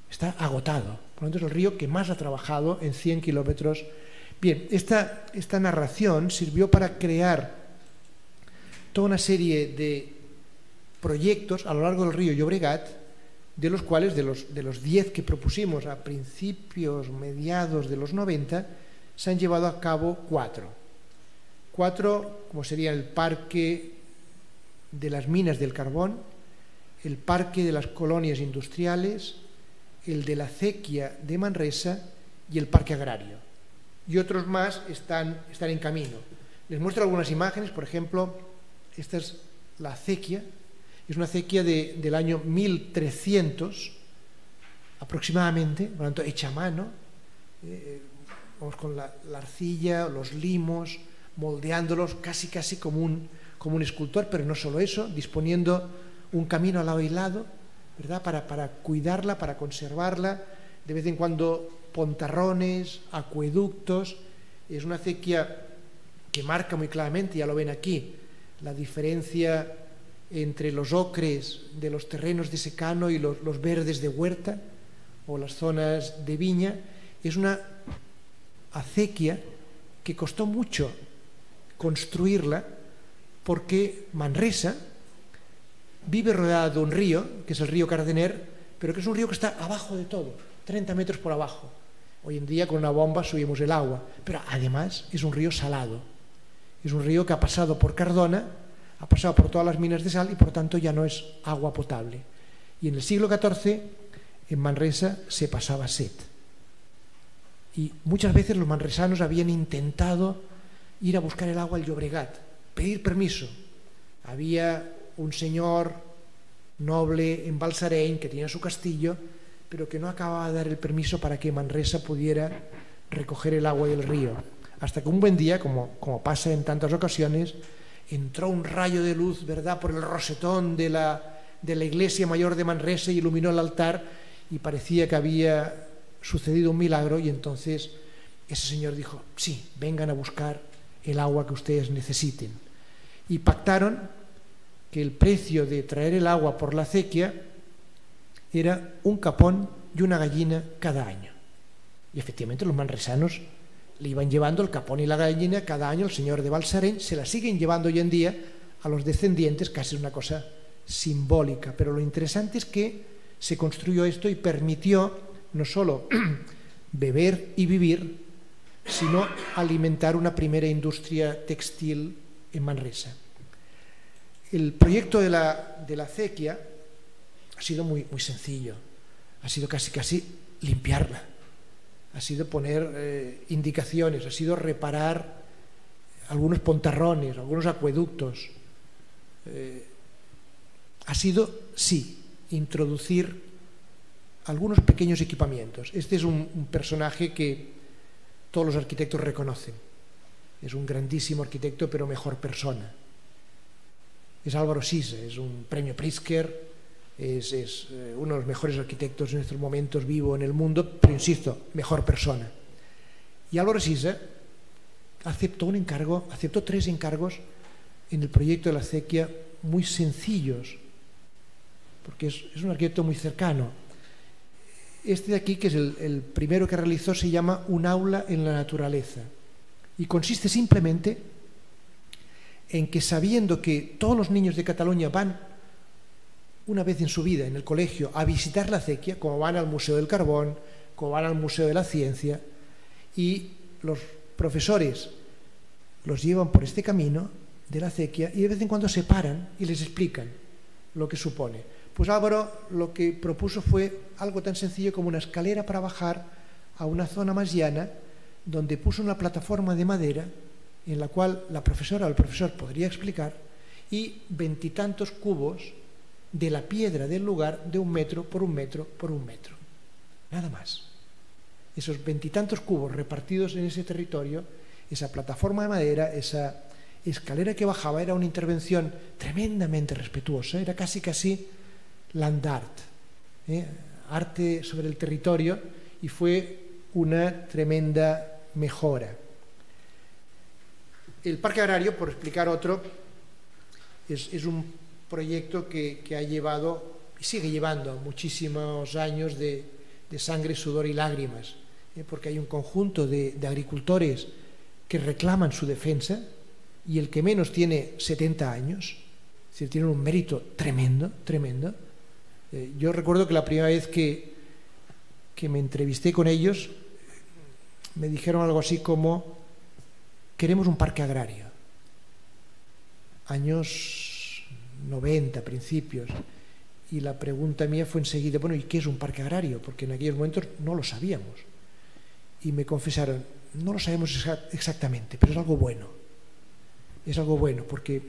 Está agotado. Por lo tanto, es el río que más ha trabajado en 100 kilómetros. Bien, esta narración sirvió para crear toda una serie de proyectos a lo largo del río Llobregat, de los cuales, de los 10 que propusimos a principios, mediados de los 90, se han llevado a cabo 4. 4, como serían el Parque de las Minas del Carbón, el Parque de las Colonias Industriales, el de la Acequia de Manresa y el Parque Agrario. Y otros más están en camino. Les muestro algunas imágenes. Por ejemplo, esta es la acequia. Es una acequia del año 1300 aproximadamente, por lo tanto hecha a mano. Vamos con la arcilla, los limos, moldeándolos casi como un escultor, pero no solo eso, disponiendo un camino al lado y lado, ¿verdad? Para cuidarla, para conservarla, de vez en cuando pontarrones, acueductos. Es una acequia que marca muy claramente, ya lo ven aquí, la diferencia entre los ocres de los terrenos de secano y los verdes de huerta o las zonas de viña. Es una acequia que costó mucho construirla porque Manresa vive rodeada de un río, que es el río Cardener, pero que es un río que está abajo de todo, 30 metros por abajo. Hoy en día con una bomba subimos el agua, pero además es un río salado. Es un río que ha pasado por Cardona, ha pasado por todas las minas de sal y por tanto ya no es agua potable. Y en el siglo XIV en Manresa se pasaba sed. Y muchas veces los manresanos habían intentado ir a buscar el agua al Llobregat, pedir permiso. Había un señor noble en Balsareny que tenía su castillo, pero que no acababa de dar el permiso para que Manresa pudiera recoger el agua del río. Hasta que un buen día, como pasa en tantas ocasiones, entró un rayo de luz, ¿verdad?, por el rosetón de la iglesia mayor de Manresa y iluminó el altar y parecía que había sucedido un milagro, y entonces ese señor dijo: sí, vengan a buscar el agua que ustedes necesiten. Y pactaron que el precio de traer el agua por la acequia era un capón y una gallina cada año. Y efectivamente los manresanos le iban llevando el capón y la gallina cada año. El señor de Balsareny se la siguen llevando hoy en día a los descendientes, casi es una cosa simbólica. Pero lo interesante es que se construyó esto y permitió no solo beber y vivir, sino alimentar una primera industria textil en Manresa. El proyecto de la acequia ha sido muy sencillo. Ha sido casi limpiarla. Ha sido poner indicaciones, ha sido reparar algunos pontarrones, algunos acueductos. Ha sido, sí, introducir algunos pequeños equipamientos. Este es un personaje que todos los arquitectos reconocen. Es un grandísimo arquitecto, pero mejor persona. Es Álvaro Sisa, es un premio Pritzker, es uno de los mejores arquitectos en estos momentos vivo en el mundo, pero insisto, mejor persona. Y Álvaro Sisa aceptó 3 encargos en el proyecto de la acequia muy sencillos, porque es un arquitecto muy cercano. Este de aquí, que es el primero que realizó, se llama Un aula en la naturaleza, y consiste simplemente en que, sabiendo que todos los niños de Cataluña van una vez en su vida en el colegio a visitar la acequia, como van al Museo del Carbón, como van al Museo de la Ciencia, y los profesores los llevan por este camino de la acequia y de vez en cuando se paran y les explican lo que supone. Pues Álvaro lo que propuso fue algo tan sencillo como una escalera para bajar a una zona más llana, donde puso una plataforma de madera en la cual la profesora o el profesor podría explicar, y 20 y tantos cubos de la piedra del lugar de 1 metro por 1 metro por 1 metro. Nada más. Esos 20 y tantos cubos repartidos en ese territorio, esa plataforma de madera, esa escalera que bajaba, era una intervención tremendamente respetuosa, era casi land art, arte sobre el territorio, y fue una tremenda mejora. El Parque Agrario, por explicar otro, es un proyecto que ha llevado y sigue llevando muchísimos años de sangre, sudor y lágrimas, porque hay un conjunto de agricultores que reclaman su defensa, y el que menos tiene 70 años, es decir, tiene un mérito tremendo. Yo recuerdo que la primera vez que me entrevisté con ellos, me dijeron algo así como: queremos un parque agrario. Años 90, principios. Y la pregunta mía fue enseguida: bueno, ¿y qué es un parque agrario? Porque en aquellos momentos no lo sabíamos. Y me confesaron: no lo sabemos exactamente, pero es algo bueno. Es algo bueno, porque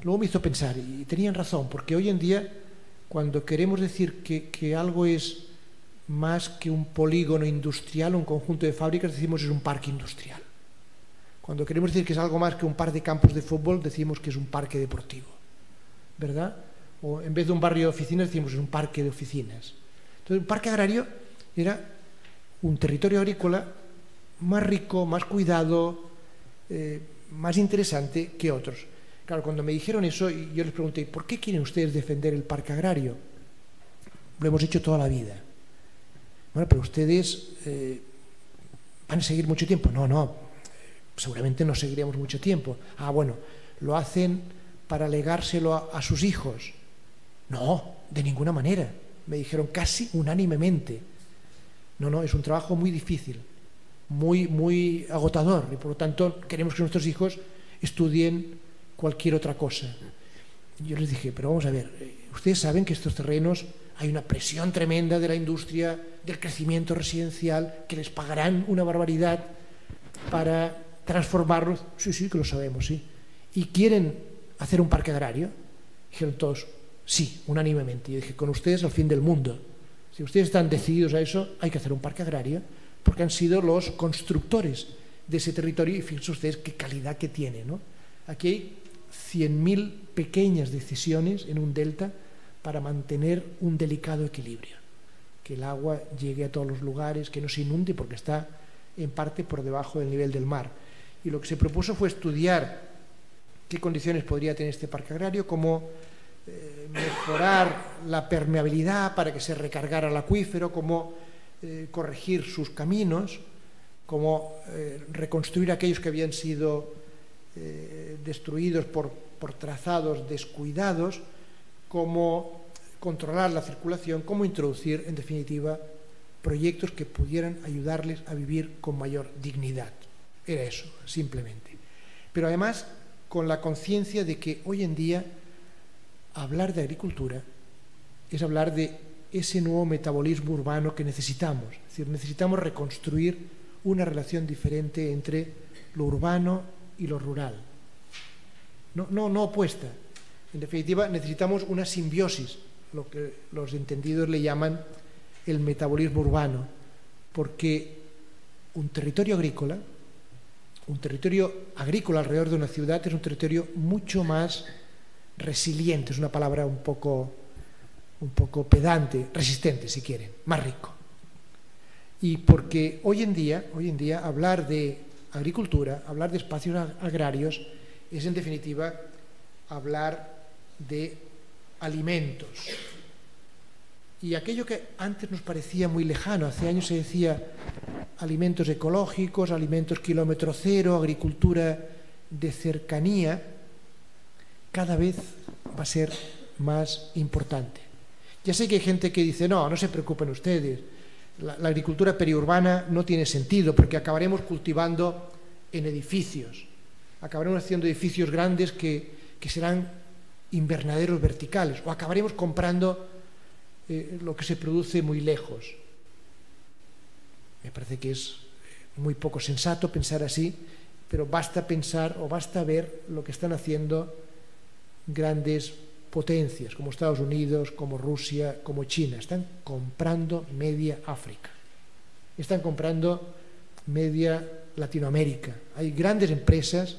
luego me hizo pensar, y tenían razón, porque hoy en día, cuando queremos decir que algo es más que un polígono industrial, un conjunto de fábricas, decimos es un parque industrial. Cuando queremos decir que es algo más que un par de campos de fútbol, decimos que es un parque deportivo, ¿verdad? O en vez de un barrio de oficinas, decimos es un parque de oficinas. Entonces, un parque agrario era un territorio agrícola más rico, más cuidado, más interesante que otros. Claro, cuando me dijeron eso, yo les pregunté: ¿por qué quieren ustedes defender el parque agrario? Lo hemos hecho toda la vida. Bueno, pero ustedes van a seguir mucho tiempo. No, seguramente no seguiremos mucho tiempo. Ah, bueno, ¿lo hacen para legárselo a sus hijos? No, de ninguna manera. Me dijeron casi unánimemente. No, es un trabajo muy difícil, muy agotador, y por lo tanto queremos que nuestros hijos estudien cualquier otra cosa. Yo les dije: pero vamos a ver, ustedes saben que estos terrenos hay una presión tremenda de la industria, del crecimiento residencial, que les pagarán una barbaridad para transformarlos. Sí, que lo sabemos, sí. ¿Y quieren hacer un parque agrario? Dijeron todos: sí, unánimemente. Y yo dije: con ustedes al fin del mundo. Si ustedes están decididos a eso, hay que hacer un parque agrario, porque han sido los constructores de ese territorio, y fíjense ustedes qué calidad que tiene, ¿no? Aquí hay 100.000 pequeñas decisiones en un delta para mantener un delicado equilibrio, que el agua llegue a todos los lugares, que no se inunde porque está en parte por debajo del nivel del mar. Y lo que se propuso fue estudiar qué condiciones podría tener este parque agrario, cómo mejorar la permeabilidad para que se recargara el acuífero, cómo corregir sus caminos, cómo reconstruir aquellos que habían sido destruidos por trazados descuidados, cómo controlar la circulación, cómo introducir, en definitiva, proyectos que pudieran ayudarles a vivir con mayor dignidad. Era eso, simplemente. Pero además, con la conciencia de que hoy en día hablar de agricultura es hablar de ese nuevo metabolismo urbano que necesitamos. Es decir, necesitamos reconstruir una relación diferente entre lo urbano y lo rural. No opuesta. En definitiva, necesitamos una simbiosis, lo que los entendidos le llaman el metabolismo urbano, porque un territorio agrícola alrededor de una ciudad es un territorio mucho más resiliente, es una palabra un poco pedante, resistente si quieren, más rico. Y porque hoy en día hablar de agricultura, hablar de espacios agrarios, es en definitiva hablar de alimentos. Y aquello que antes nos parecía muy lejano, hace años se decía alimentos ecológicos, alimentos kilómetro cero, agricultura de cercanía, cada vez va a ser más importante. Ya sé que hay gente que dice: no se preocupen ustedes, La agricultura periurbana no tiene sentido porque acabaremos cultivando en edificios, acabaremos haciendo edificios grandes que serán invernaderos verticales, o acabaremos comprando lo que se produce muy lejos. Me parece que es muy poco sensato pensar así, pero basta pensar o basta ver lo que están haciendo grandes potencias como Estados Unidos, como Rusia, como China. Están comprando media África, están comprando media Latinoamérica. Hay grandes empresas,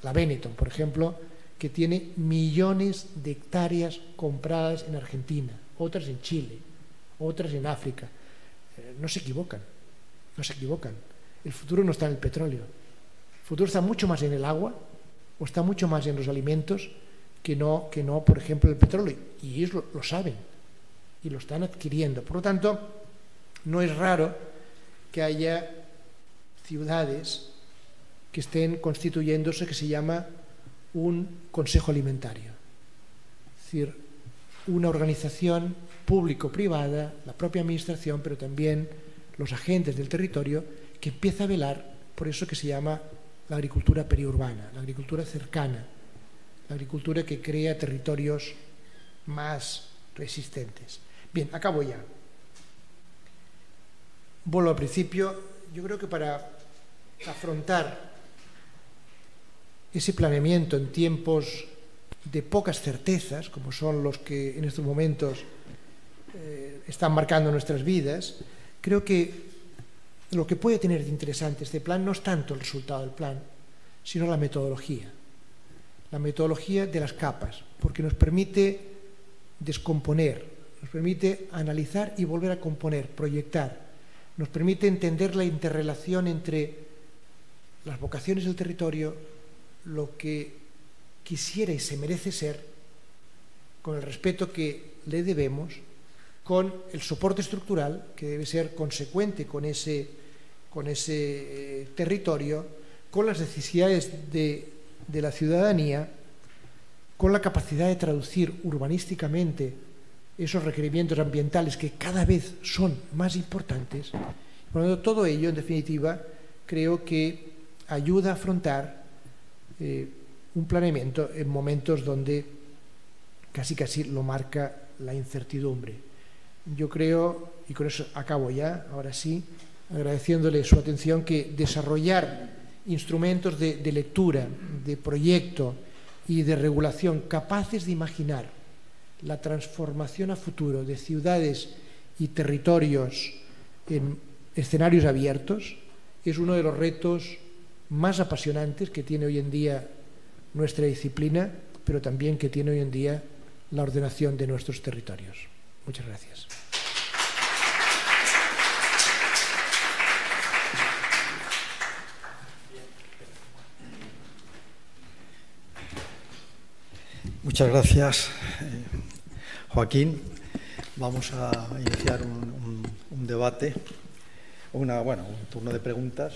la Benetton, por ejemplo, que tiene millones de hectáreas compradas en Argentina, otras en Chile, otras en África. No se equivocan, no se equivocan. El futuro no está en el petróleo. El futuro está mucho más en el agua, o está mucho más en los alimentos, que no, por ejemplo, el petróleo. Y ellos lo saben y lo están adquiriendo. Por lo tanto, no es raro que haya ciudades que estén constituyéndose, que se llama un consejo alimentario. Es decir, una organización público-privada, la propia administración, pero también los agentes del territorio, que empieza a velar por eso que se llama la agricultura periurbana, la agricultura cercana, la agricultura que crea territorios más resistentes. Bien, acabo ya. Vuelvo al principio. Yo creo que para afrontar ese planeamiento en tiempos de pocas certezas, como son los que en estos momentos están marcando nuestras vidas, creo que lo que puede tener de interesante este plan no es tanto el resultado del plan, sino la metodología de las capas, porque nos permite descomponer, nos permite analizar y volver a componer, proyectar, nos permite entender la interrelación entre las vocaciones del territorio, lo que quisiera y se merece ser, con el respeto que le debemos, con el soporte estructural que debe ser consecuente con ese territorio, con las necesidades de la ciudadanía, con la capacidad de traducir urbanísticamente esos requerimientos ambientales que cada vez son más importantes. Por lo tanto, todo ello, en definitiva, creo que ayuda a afrontar un planeamiento en momentos donde casi lo marca la incertidumbre. Yo creo, y con eso acabo ya, ahora sí, agradeciéndole su atención, que desarrollar instrumentos de lectura, de proyecto y de regulación capaces de imaginar la transformación a futuro de ciudades y territorios en escenarios abiertos es uno de los retos más apasionantes que tiene hoy en día nuestra disciplina, pero también que tiene hoy en día la ordenación de nuestros territorios. Muchas gracias. Muchas gracias, Joaquín. Vamos a iniciar un debate, un turno de preguntas.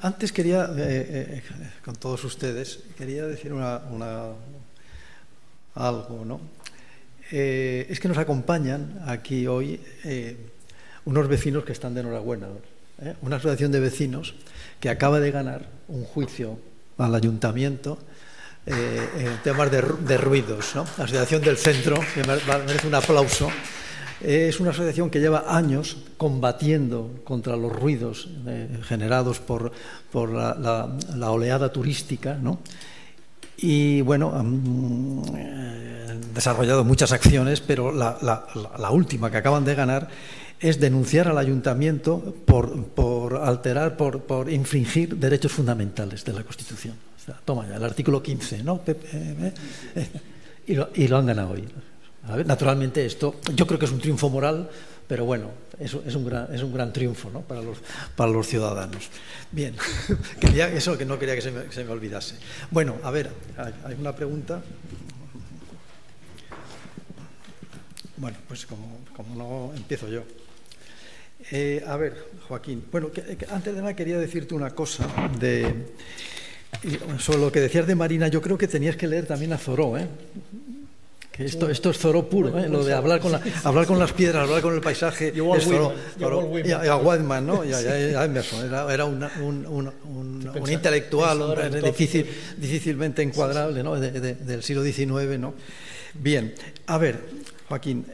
Antes quería, con todos ustedes, quería decir algo, ¿no? Es que nos acompañan aquí hoy unos vecinos que están de enhorabuena, una asociación de vecinos que acaba de ganar un juicio al ayuntamiento en temas de ruidos, ¿no? La Asociación del Centro, que merece un aplauso. Es una asociación que lleva años combatiendo contra los ruidos generados por la oleada turística, ¿no? Y bueno, han desarrollado muchas acciones, pero la última que acaban de ganar es denunciar al ayuntamiento por alterar, por infringir derechos fundamentales de la Constitución. O sea, toma ya, el artículo 15, ¿no? Y lo han ganado hoy. A ver, naturalmente esto, yo creo que es un triunfo moral, pero bueno, es un gran triunfo, ¿no? para los ciudadanos. Bien, eso que no quería que se me olvidase. Bueno, a ver, ¿hay una pregunta? Bueno, pues como no, empiezo yo. A ver, Joaquín, bueno, antes de nada quería decirte una cosa sobre lo que decías de Marina. Yo creo que tenías que leer también a Thoreau, Esto es Thoreau puro, lo de hablar con las piedras, hablar con el paisaje. Y Walt Whitman. Y a Whitman, ¿no? Y a Emerson. Era un intelectual difícilmente encuadrable, ¿no? Del siglo XIX, ¿no? Bien, a ver, Joaquín,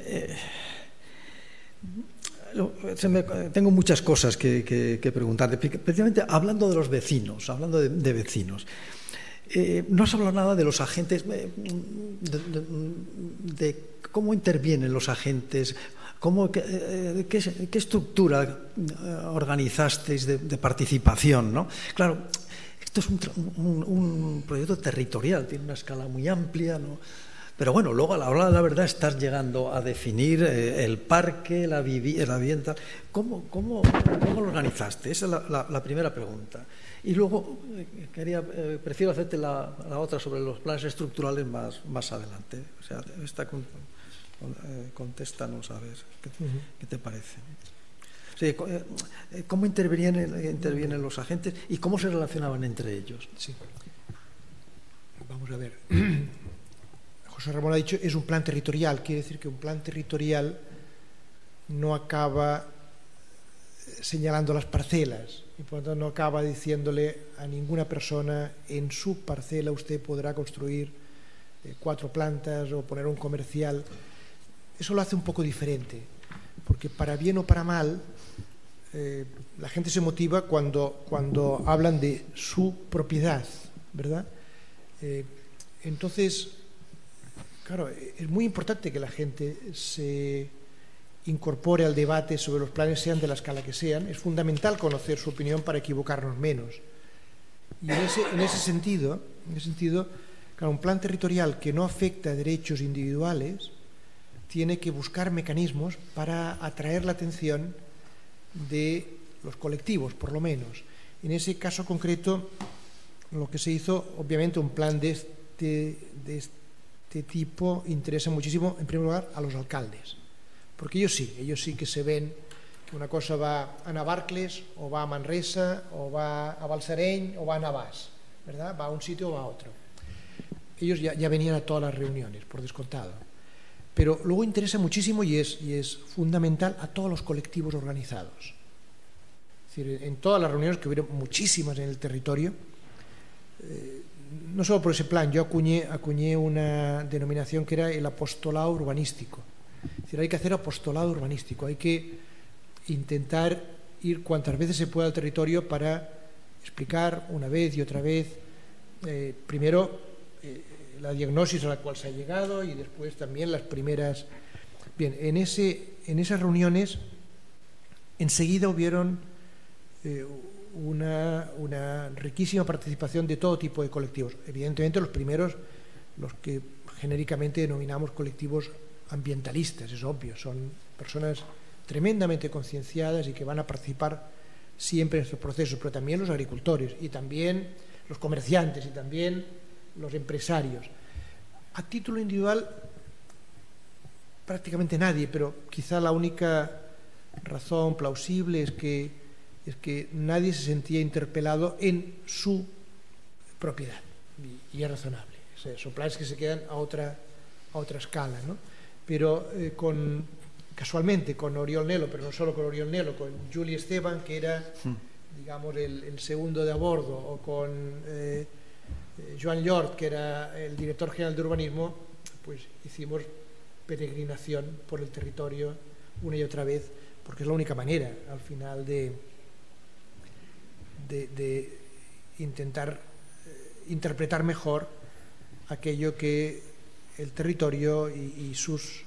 tengo muchas cosas que preguntarte, precisamente hablando de los vecinos, hablando de vecinos. No has hablado nada de los agentes, de cómo intervienen los agentes, qué estructura organizasteis de participación, ¿no? Claro, esto es un proyecto territorial, tiene una escala muy amplia, ¿no? Pero bueno, luego a la hora de la verdad estás llegando a definir el parque, la vivienda. ¿Cómo lo organizaste? Esa es la primera pregunta. Y luego prefiero hacerte la otra sobre los planes estructurales más adelante. O sea, contéstanos a ver qué te parece. O sea, ¿cómo intervienen los agentes y cómo se relacionaban entre ellos? Sí. Vamos a ver. José Ramón ha dicho, es un plan territorial. Quiere decir que un plan territorial no acaba señalando las parcelas y por lo tanto no acaba diciéndole a ninguna persona en su parcela usted podrá construir 4 plantas o poner un comercial. Eso lo hace un poco diferente, porque para bien o para mal la gente se motiva cuando hablan de su propiedad, ¿verdad? Entonces, claro, es muy importante que la gente se incorpore al debate sobre los planes, sean de la escala que sean. Es fundamental conocer su opinión para equivocarnos menos. Y en ese sentido, claro, un plan territorial que no afecta a derechos individuales tiene que buscar mecanismos para atraer la atención de los colectivos, por lo menos. En ese caso concreto, lo que se hizo, obviamente, un plan de este tipo interesa muchísimo, en primer lugar, a los alcaldes, porque ellos sí que se ven que una cosa va a Navarcles, o va a Manresa, o va a Balsareny, o va a Navàs, ¿verdad? Va a un sitio o va a otro. Ellos ya venían a todas las reuniones, por descontado. Pero luego interesa muchísimo y es fundamental a todos los colectivos organizados. Es decir, en todas las reuniones, que hubieron muchísimas en el territorio, no solo por ese plan, yo acuñé una denominación que era el apostolado urbanístico. Es decir, hay que hacer apostolado urbanístico, hay que intentar ir cuantas veces se pueda al territorio para explicar una vez y otra vez, primero la diagnosis a la cual se ha llegado y después también las primeras. Bien, en esas reuniones enseguida hubieron una riquísima participación de todo tipo de colectivos. Evidentemente los primeros, los que genéricamente denominamos colectivos ambientalistas, es obvio, son personas tremendamente concienciadas y que van a participar siempre en estos procesos, pero también los agricultores y también los comerciantes y también los empresarios. A título individual prácticamente nadie, pero quizá la única razón plausible es que nadie se sentía interpelado en su propiedad, y es razonable. Son planes que se quedan a otra escala, ¿no? Pero casualmente con Oriol Nel·lo, pero no solo con Oriol Nel·lo, con Juli Esteban, que era, digamos, el segundo de a bordo, o con Joan Llort, que era el director general de urbanismo, pues hicimos peregrinación por el territorio una y otra vez, porque es la única manera, al final, de intentar interpretar mejor aquello que el territorio y sus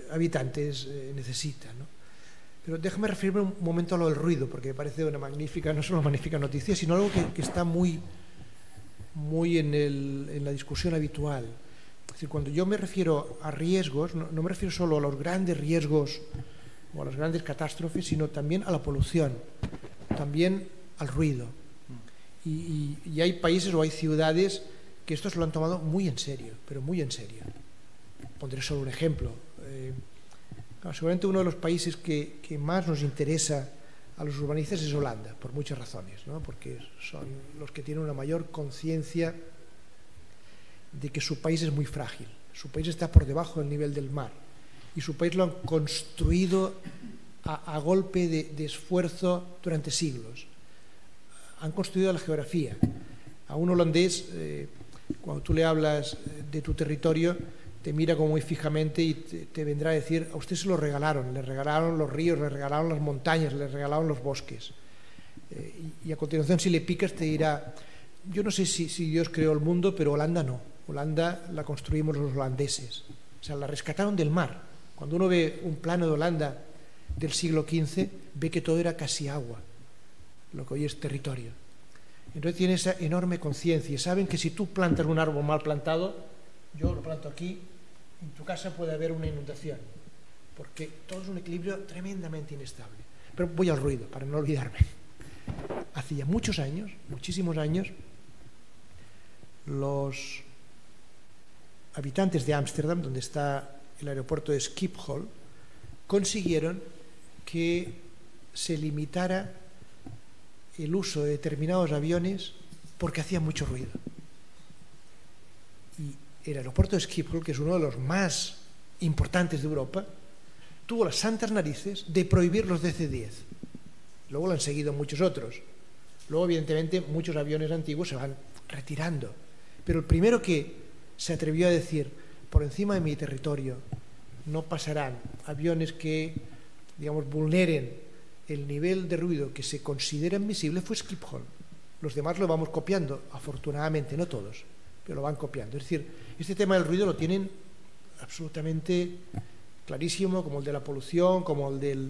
habitantes necesitan, ¿no? Pero déjame referirme un momento a lo del ruido, porque me parece una magnífica, no solo una magnífica noticia, sino algo que está muy en la discusión habitual. Es decir, cuando yo me refiero a riesgos, no me refiero solo a los grandes riesgos o a las grandes catástrofes, sino también a la polución, también al ruido. Y hay países o hay ciudades que esto se lo han tomado muy en serio, pero muy en serio. Pondré solo un ejemplo. Seguramente uno de los países que más nos interesa a los urbanistas es Holanda, por muchas razones, ¿no? Porque son los que tienen una mayor conciencia de que su país es muy frágil. Su país está por debajo del nivel del mar y su país lo han construido a golpe de esfuerzo durante siglos. Han construido la geografía. A un holandés, cuando tú le hablas de tu territorio, te mira como muy fijamente y te vendrá a decir: a usted se lo regalaron, le regalaron los ríos, le regalaron las montañas, le regalaron los bosques. Y a continuación, si le picas, te dirá: yo no sé si Dios creó el mundo, pero Holanda no. Holanda la construimos los holandeses. O sea, la rescataron del mar. Cuando uno ve un plano de Holanda del siglo XV, ve que todo era casi agua, lo que hoy es territorio. Entonces tiene esa enorme conciencia y saben que si tú plantas un árbol mal plantado, yo lo planto aquí, en tu casa puede haber una inundación, porque todo es un equilibrio tremendamente inestable. Pero voy al ruido, para no olvidarme. Hacía muchos años, muchísimos años, los habitantes de Ámsterdam, donde está el aeropuerto de Schiphol, consiguieron que se limitara el uso de determinados aviones porque hacía mucho ruido. Y el aeropuerto de Schiphol, que es uno de los más importantes de Europa, tuvo las santas narices de prohibir los DC-10. Luego lo han seguido muchos otros. Luego, evidentemente, muchos aviones antiguos se van retirando. Pero el primero que se atrevió a decir: por encima de mi territorio no pasarán aviones que, digamos, vulneren el nivel de ruido que se considera admisible, fue Schiphol. Los demás lo vamos copiando, afortunadamente, no todos, pero lo van copiando. Es decir, este tema del ruido lo tienen absolutamente clarísimo, como el de la polución, como el de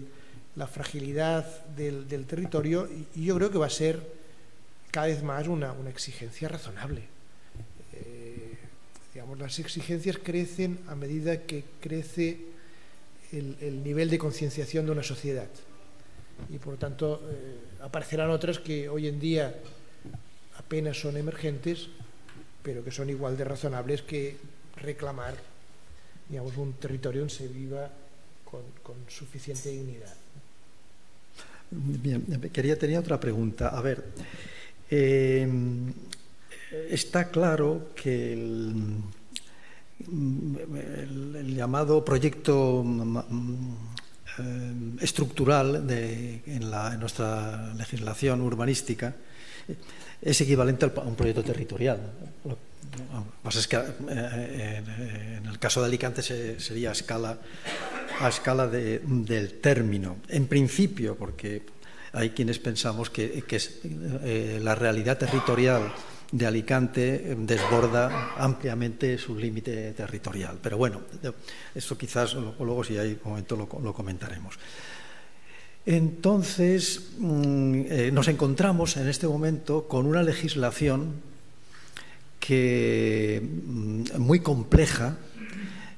la fragilidad del territorio, y yo creo que va a ser cada vez más una exigencia razonable. Digamos, las exigencias crecen a medida que crece el nivel de concienciación de una sociedad. Y por lo tanto aparecerán otras que hoy en día apenas son emergentes, pero que son igual de razonables que reclamar, digamos, un territorio donde se viva con suficiente dignidad. Bien, tenía otra pregunta. A ver, está claro que el llamado proyecto estructural en nuestra legislación urbanística es equivalente a un proyecto territorial. Lo que pasa es que en el caso de Alicante sería a escala del término. En principio, porque hay quienes pensamos que la realidad territorial de Alicante desborda ampliamente su límite territorial. Pero bueno, eso quizás luego, si hay momento, lo comentaremos. Entonces, nos encontramos en este momento con una legislación muy compleja,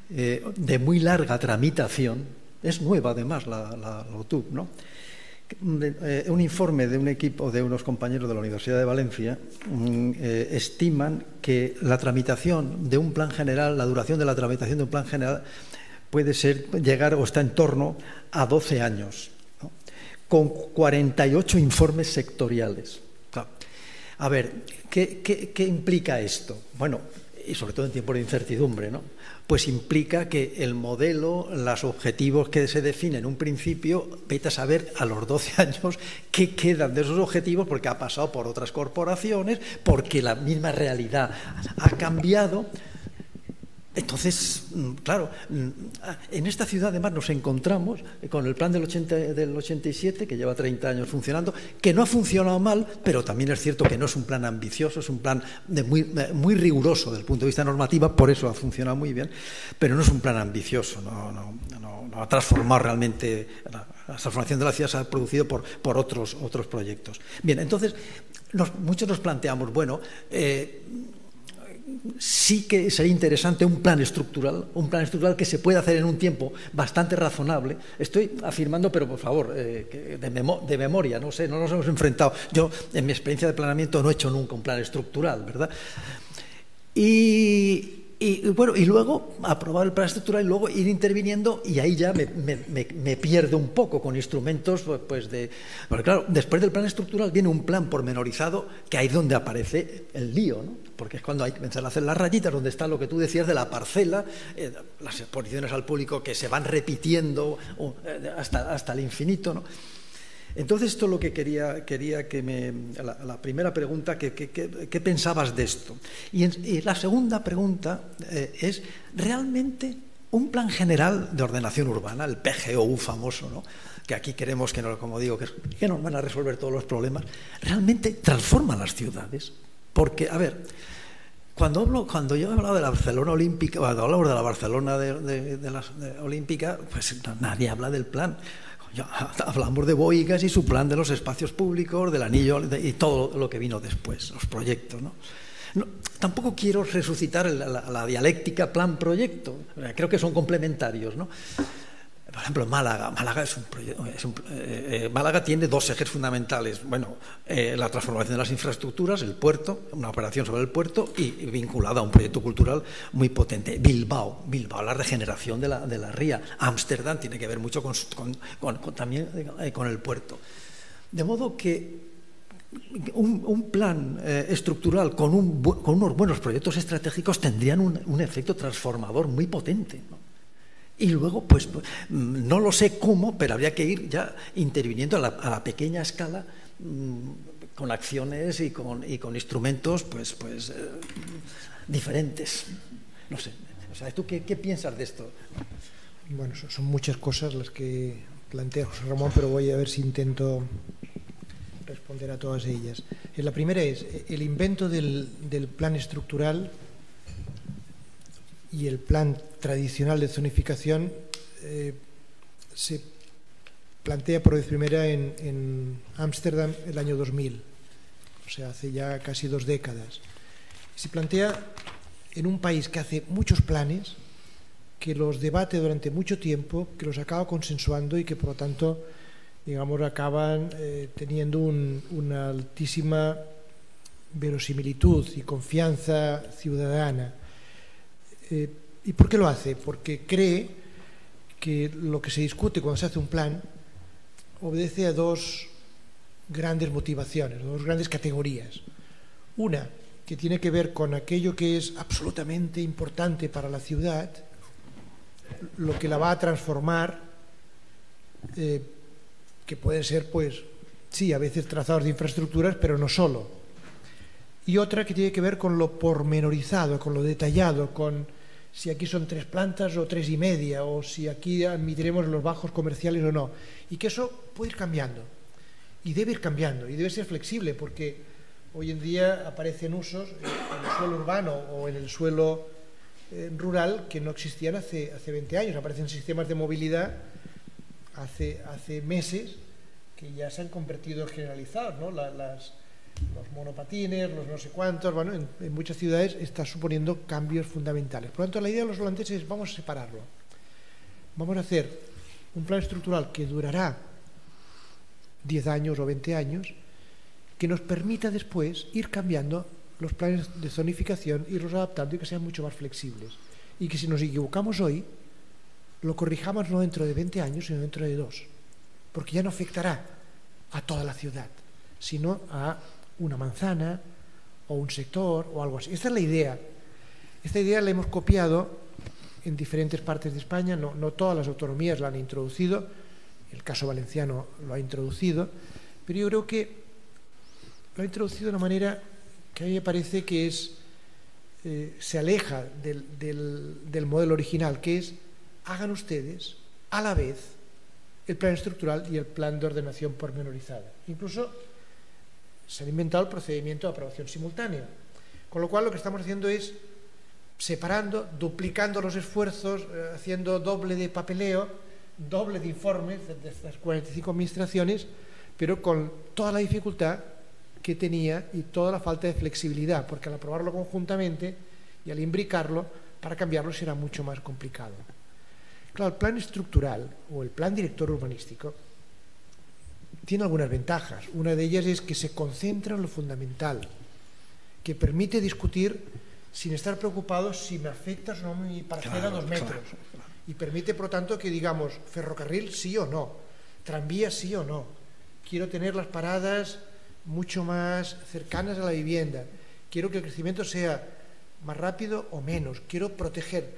de muy larga tramitación. Es nueva, además, la OTUB, ¿no? Un informe de un equipo de unos compañeros de la Universidad de Valencia estiman que la tramitación de un plan general, la duración de la tramitación de un plan general puede llegar o está en torno a 12 años, ¿no? Con 48 informes sectoriales. A ver, ¿qué implica esto? Bueno, y sobre todo en tiempos de incertidumbre, ¿no? Pues implica que el modelo, los objetivos que se definen en un principio, vete a saber a los 12 años qué quedan de esos objetivos, porque ha pasado por otras corporaciones, porque la misma realidad ha cambiado. Entonces, claro, en esta ciudad además nos encontramos con el plan del 87, que lleva 30 años funcionando, que no ha funcionado mal, pero también es cierto que no es un plan ambicioso, es un plan muy riguroso desde el punto de vista normativo, por eso ha funcionado muy bien, pero no es un plan ambicioso, no ha transformado realmente. La transformación de la ciudad se ha producido por otros proyectos. Bien, entonces, muchos nos planteamos, bueno, sí que sería interesante un plan estructural que se pueda hacer en un tiempo bastante razonable. Estoy afirmando, pero por favor, de memoria, no sé, no nos hemos enfrentado. Yo, en mi experiencia de planeamiento, no he hecho nunca un plan estructural, ¿verdad? Y Y bueno, y luego aprobar el plan estructural y luego ir interviniendo, y ahí ya me pierdo un poco con instrumentos pues de... Porque claro, después del plan estructural viene un plan pormenorizado, que ahí es donde aparece el lío, ¿no? Porque es cuando hay que empezar a hacer las rayitas, donde está lo que tú decías de la parcela, las exposiciones al público que se van repitiendo hasta el infinito, ¿no? Entonces, esto es lo que quería que la primera pregunta, ¿qué pensabas de esto? Y la segunda pregunta es, ¿realmente un plan general de ordenación urbana, el PGOU famoso, ¿no?, que aquí queremos que, como digo, que nos van a resolver todos los problemas, realmente transforma las ciudades? Porque, a ver, cuando yo he hablado de la Barcelona Olímpica, cuando hablamos de la Barcelona Olímpica, pues nadie habla del plan. Ya hablamos de Bohigas y su plan de los espacios públicos, del anillo y todo lo que vino después, los proyectos, ¿no? Tampoco quiero resucitar la dialéctica plan-proyecto, creo que son complementarios, ¿no? Por ejemplo, Málaga es un proyecto. Málaga tiene dos ejes fundamentales. Bueno, la transformación de las infraestructuras, el puerto, una operación sobre el puerto y vinculada a un proyecto cultural muy potente. Bilbao, la regeneración de la ría. Ámsterdam tiene que ver mucho también con el puerto. De modo que un plan estructural con unos buenos proyectos estratégicos tendrían un efecto transformador muy potente, ¿no? Y luego, pues, no lo sé cómo, pero habría que ir ya interviniendo a la pequeña escala, con acciones y con instrumentos pues diferentes. No sé, o sea, ¿tú qué piensas de esto? Bueno, son muchas cosas las que plantea José Ramón, pero voy a ver si intento responder a todas ellas. La primera es, el invento del plan estructural y el plan tradicional de zonificación se plantea por vez primera en Ámsterdam el año 2000, o sea, hace ya casi 2 décadas. Se plantea en un país que hace muchos planes, que los debate durante mucho tiempo, que los acaba consensuando y que por lo tanto, digamos, acaban teniendo una altísima verosimilitud y confianza ciudadana. ¿Y por qué lo hace? Porque cree que lo que se discute cuando se hace un plan obedece a 2 grandes motivaciones, 2 grandes categorías. Una, que tiene que ver con aquello que es absolutamente importante para la ciudad, lo que la va a transformar, que pueden ser, pues, sí, a veces trazados de infraestructuras, pero no solo. Y otra que tiene que ver con lo pormenorizado, con lo detallado, con si aquí son 3 plantas o 3,5, o si aquí admitiremos los bajos comerciales o no. Y que eso puede ir cambiando. Y debe ir cambiando, y debe ser flexible, porque hoy en día aparecen usos en el suelo urbano o en el suelo rural que no existían hace 20 años. Aparecen sistemas de movilidad hace meses que ya se han convertido en generalizados, ¿no? Los monopatines, los no sé cuántos, bueno, en muchas ciudades está suponiendo cambios fundamentales. Por lo tanto, la idea de los holandeses es, vamos a separarlo. Vamos a hacer un plan estructural que durará 10 años o 20 años, que nos permita después ir cambiando los planes de zonificación, irlos adaptando y que sean mucho más flexibles. Y que si nos equivocamos hoy, lo corrijamos no dentro de 20 años, sino dentro de 2. Porque ya no afectará a toda la ciudad, sino a una manzana o un sector o algo así. Esta es la idea. Esta idea la hemos copiado en diferentes partes de España, no todas las autonomías la han introducido, el caso valenciano lo ha introducido, pero yo creo que lo ha introducido de una manera que a mí me parece que se aleja del modelo original, que es, hagan ustedes a la vez el plan estructural y el plan de ordenación pormenorizada. Incluso se han inventado el procedimiento de aprobación simultánea. Con lo cual lo que estamos haciendo es separando, duplicando los esfuerzos, haciendo doble de papeleo, doble de informes de estas 45 administraciones, pero con toda la dificultad que tenía y toda la falta de flexibilidad, porque al aprobarlo conjuntamente y al imbricarlo, para cambiarlo será mucho más complicado. Claro, el plan estructural o el plan director urbanístico tiene algunas ventajas. Una de ellas es que se concentra en lo fundamental, que permite discutir sin estar preocupados si me afectas o no mi parcela a 2 metros. Y permite, por lo tanto, que digamos ferrocarril sí o no, tranvía sí o no. Quiero tener las paradas mucho más cercanas a la vivienda. Quiero que el crecimiento sea más rápido o menos. Quiero proteger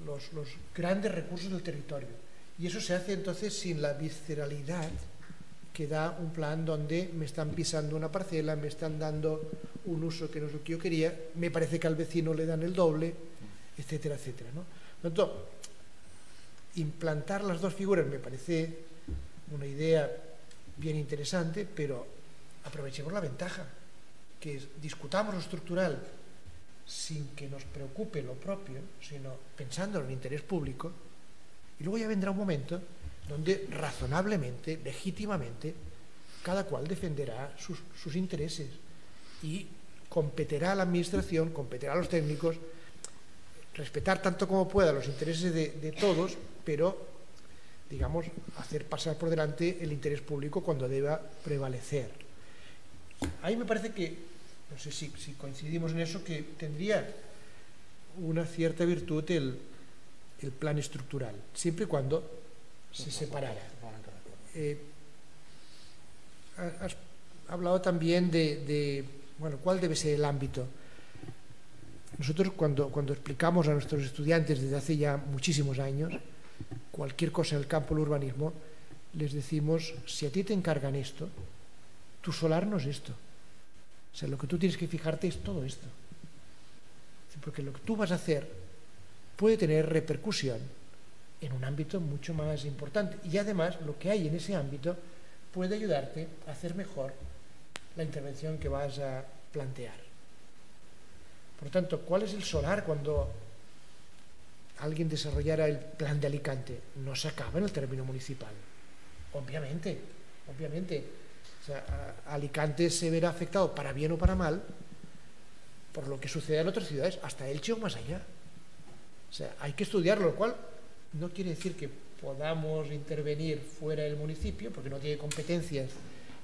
los grandes recursos del territorio. Y eso se hace entonces sin la visceralidad que da un plan donde me están pisando una parcela, me están dando un uso que no es lo que yo quería, me parece que al vecino le dan el doble, etcétera, etcétera, ¿no? Por lo tanto, implantar las dos figuras me parece una idea bien interesante, pero aprovechemos la ventaja, que es discutamos lo estructural sin que nos preocupe lo propio, sino pensando en el interés público, y luego ya vendrá un momento donde razonablemente, legítimamente, cada cual defenderá sus intereses y competirá a la administración, competirá a los técnicos, respetar tanto como pueda los intereses de todos, pero, digamos, hacer pasar por delante el interés público cuando deba prevalecer. Ahí me parece que, no sé si coincidimos en eso, que tendría una cierta virtud el plan estructural, siempre y cuando se separara. Has hablado también de bueno, ¿cuál debe ser el ámbito? Nosotros cuando explicamos a nuestros estudiantes desde hace ya muchísimos años cualquier cosa del campo del urbanismo, les decimos, si a ti te encargan esto, tu solar no es esto. O sea, lo que tú tienes que fijarte es todo esto. Porque lo que tú vas a hacer puede tener repercusión en un ámbito mucho más importante. Y además, lo que hay en ese ámbito puede ayudarte a hacer mejor la intervención que vas a plantear. Por lo tanto, ¿cuál es el solar cuando alguien desarrollara el plan de Alicante? No se acaba en el término municipal. Obviamente. O sea, Alicante se verá afectado para bien o para mal por lo que sucede en otras ciudades, hasta Elche o más allá. O sea, hay que estudiarlo, lo cual no quiere decir que podamos intervenir fuera del municipio, porque no tiene competencias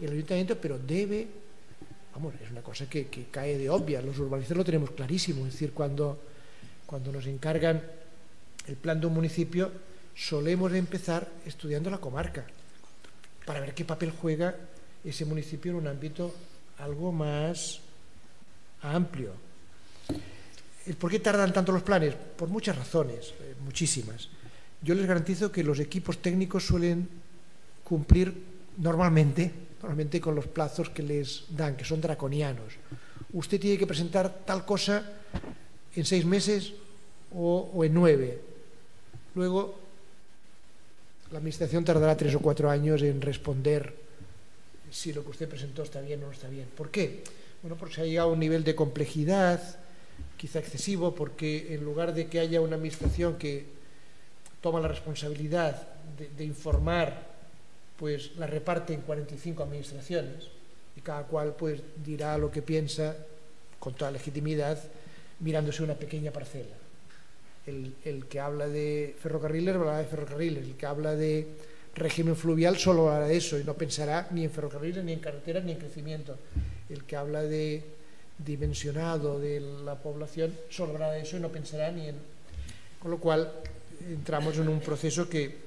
el ayuntamiento, pero debe, vamos, es una cosa que cae de obvia, los urbanistas lo tenemos clarísimo, es decir, cuando nos encargan el plan de un municipio, solemos empezar estudiando la comarca, para ver qué papel juega ese municipio en un ámbito algo más amplio. ¿Por qué tardan tanto los planes? Por muchas razones, muchísimas. Yo les garantizo que los equipos técnicos suelen cumplir normalmente con los plazos que les dan, que son draconianos. Usted tiene que presentar tal cosa en 6 meses o en 9. Luego, la administración tardará 3 o 4 años en responder si lo que usted presentó está bien o no está bien. ¿Por qué? Bueno, porque se ha llegado a un nivel de complejidad quizá excesivo, porque en lugar de que haya una administración que toma la responsabilidad de informar, pues la reparte en 45 administraciones y cada cual pues dirá lo que piensa con toda legitimidad mirándose una pequeña parcela. El que habla de ferrocarriles hablará de ferrocarriles, el que habla de régimen fluvial solo hablará de eso y no pensará ni en ferrocarriles, ni en carreteras, ni en crecimiento. El que habla de dimensionado de la población solo hablará de eso y no pensará ni en... Con lo cual entramos en un proceso que,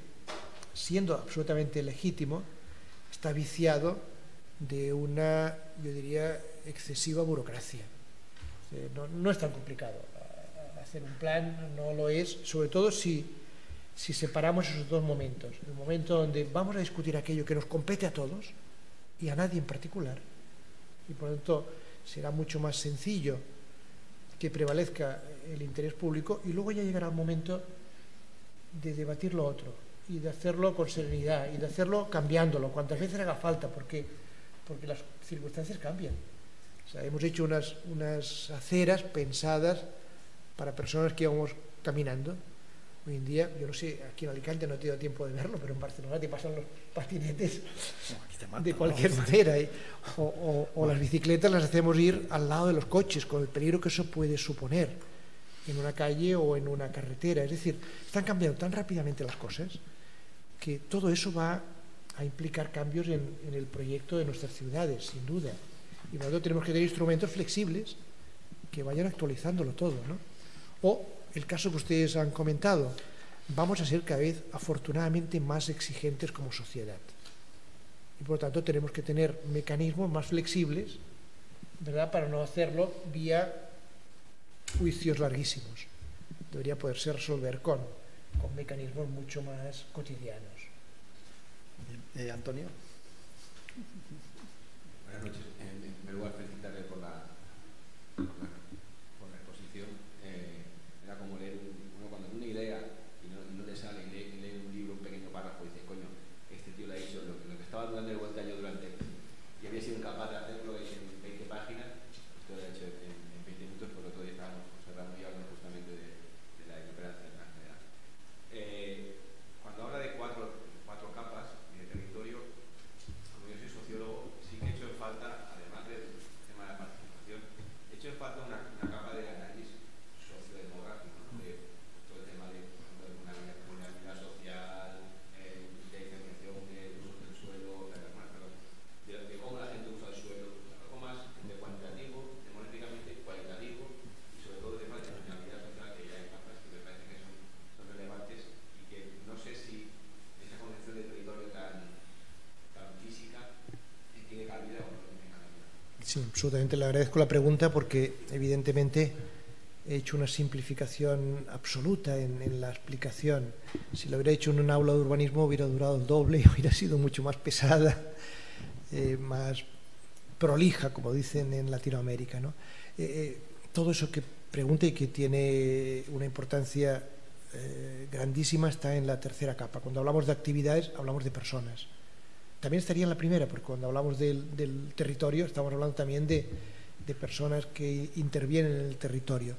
siendo absolutamente legítimo, está viciado de una, yo diría, excesiva burocracia. No es tan complicado hacer un plan, no lo es, sobre todo si separamos esos dos momentos. El momento donde vamos a discutir aquello que nos compete a todos y a nadie en particular, y por lo tanto será mucho más sencillo que prevalezca el interés público, y luego ya llegará el momento de debatir lo otro y de hacerlo con serenidad y de hacerlo cambiándolo cuantas veces haga falta, porque las circunstancias cambian. O sea, hemos hecho unas aceras pensadas para personas que íbamos caminando. Hoy en día, yo no sé, aquí en Alicante no he tenido tiempo de verlo, pero en Barcelona te pasan los patinetes de cualquier manera. O las bicicletas las hacemos ir al lado de los coches, con el peligro que eso puede suponer en una calle o en una carretera. Es decir, están cambiando tan rápidamente las cosas que todo eso va a implicar cambios en el proyecto de nuestras ciudades, sin duda. Y por lo tanto tenemos que tener instrumentos flexibles que vayan actualizándolo todo, ¿no? O el caso que ustedes han comentado, vamos a ser cada vez afortunadamente más exigentes como sociedad. Y por lo tanto tenemos que tener mecanismos más flexibles, ¿verdad?, para no hacerlo vía juicios larguísimos. Debería poderse resolver con mecanismos mucho más cotidianos. Antonio. Buenas noches. En primer lugar, felicitarle por la exposición. Era como leer uno cuando tiene una idea y no le sale, y lee un libro, un pequeño párrafo y dice, coño, este tío le ha dicho lo que estaba dando el vuelta yo y había sido incapaz de hacerlo en 20 páginas, esto lo ha hecho en 20 minutos, por lo que hoy estábamos observando y hablando justamente de la recuperación de la enfermedad. Cuando habla de cuatro capas y de territorio, como yo soy sociólogo, sí que he hecho en falta, además del tema de la participación, he hecho en falta una capa de análisis sociodemográfico, ¿no? De todo el tema de, por ejemplo, de vulnerabilidad social, de diferenciación del uso del suelo, de cómo la gente usa el suelo, algo más de cuantitativo, demográficamente cualitativo, y sobre todo de temas de vulnerabilidad social, que ya hay mapas que me parece que son relevantes y que no sé si esa concepción de territorio tan física tiene cabida o no tiene cabida. Sí, absolutamente. Le agradezco la pregunta porque evidentemente he hecho una simplificación absoluta en la explicación. Si lo hubiera hecho en un aula de urbanismo hubiera durado el doble y hubiera sido mucho más pesada, más prolija, como dicen en Latinoamérica, ¿no? Todo eso que pregunta y que tiene una importancia grandísima está en la tercera capa. Cuando hablamos de actividades hablamos de personas. También estaría en la primera, porque cuando hablamos del territorio estamos hablando también de personas que intervienen en el territorio.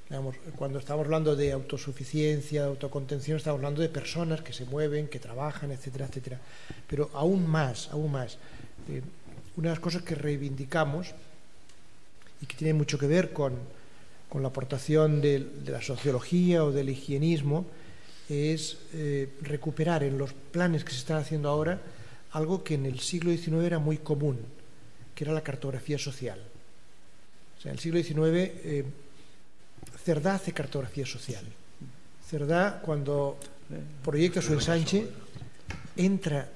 Digamos, cuando estamos hablando de autosuficiencia, de autocontención, estamos hablando de personas que se mueven, que trabajan, etcétera, etcétera. Pero aún más, una de las cosas que reivindicamos y que tiene mucho que ver con la aportación de la sociología o del higienismo es recuperar en los planes que se están haciendo ahora algo que en el siglo XIX era muy común, que era la cartografía social. O sea, en el siglo XIX Cerdá hace cartografía social. Cerdá, cuando proyecta su ensanche, entra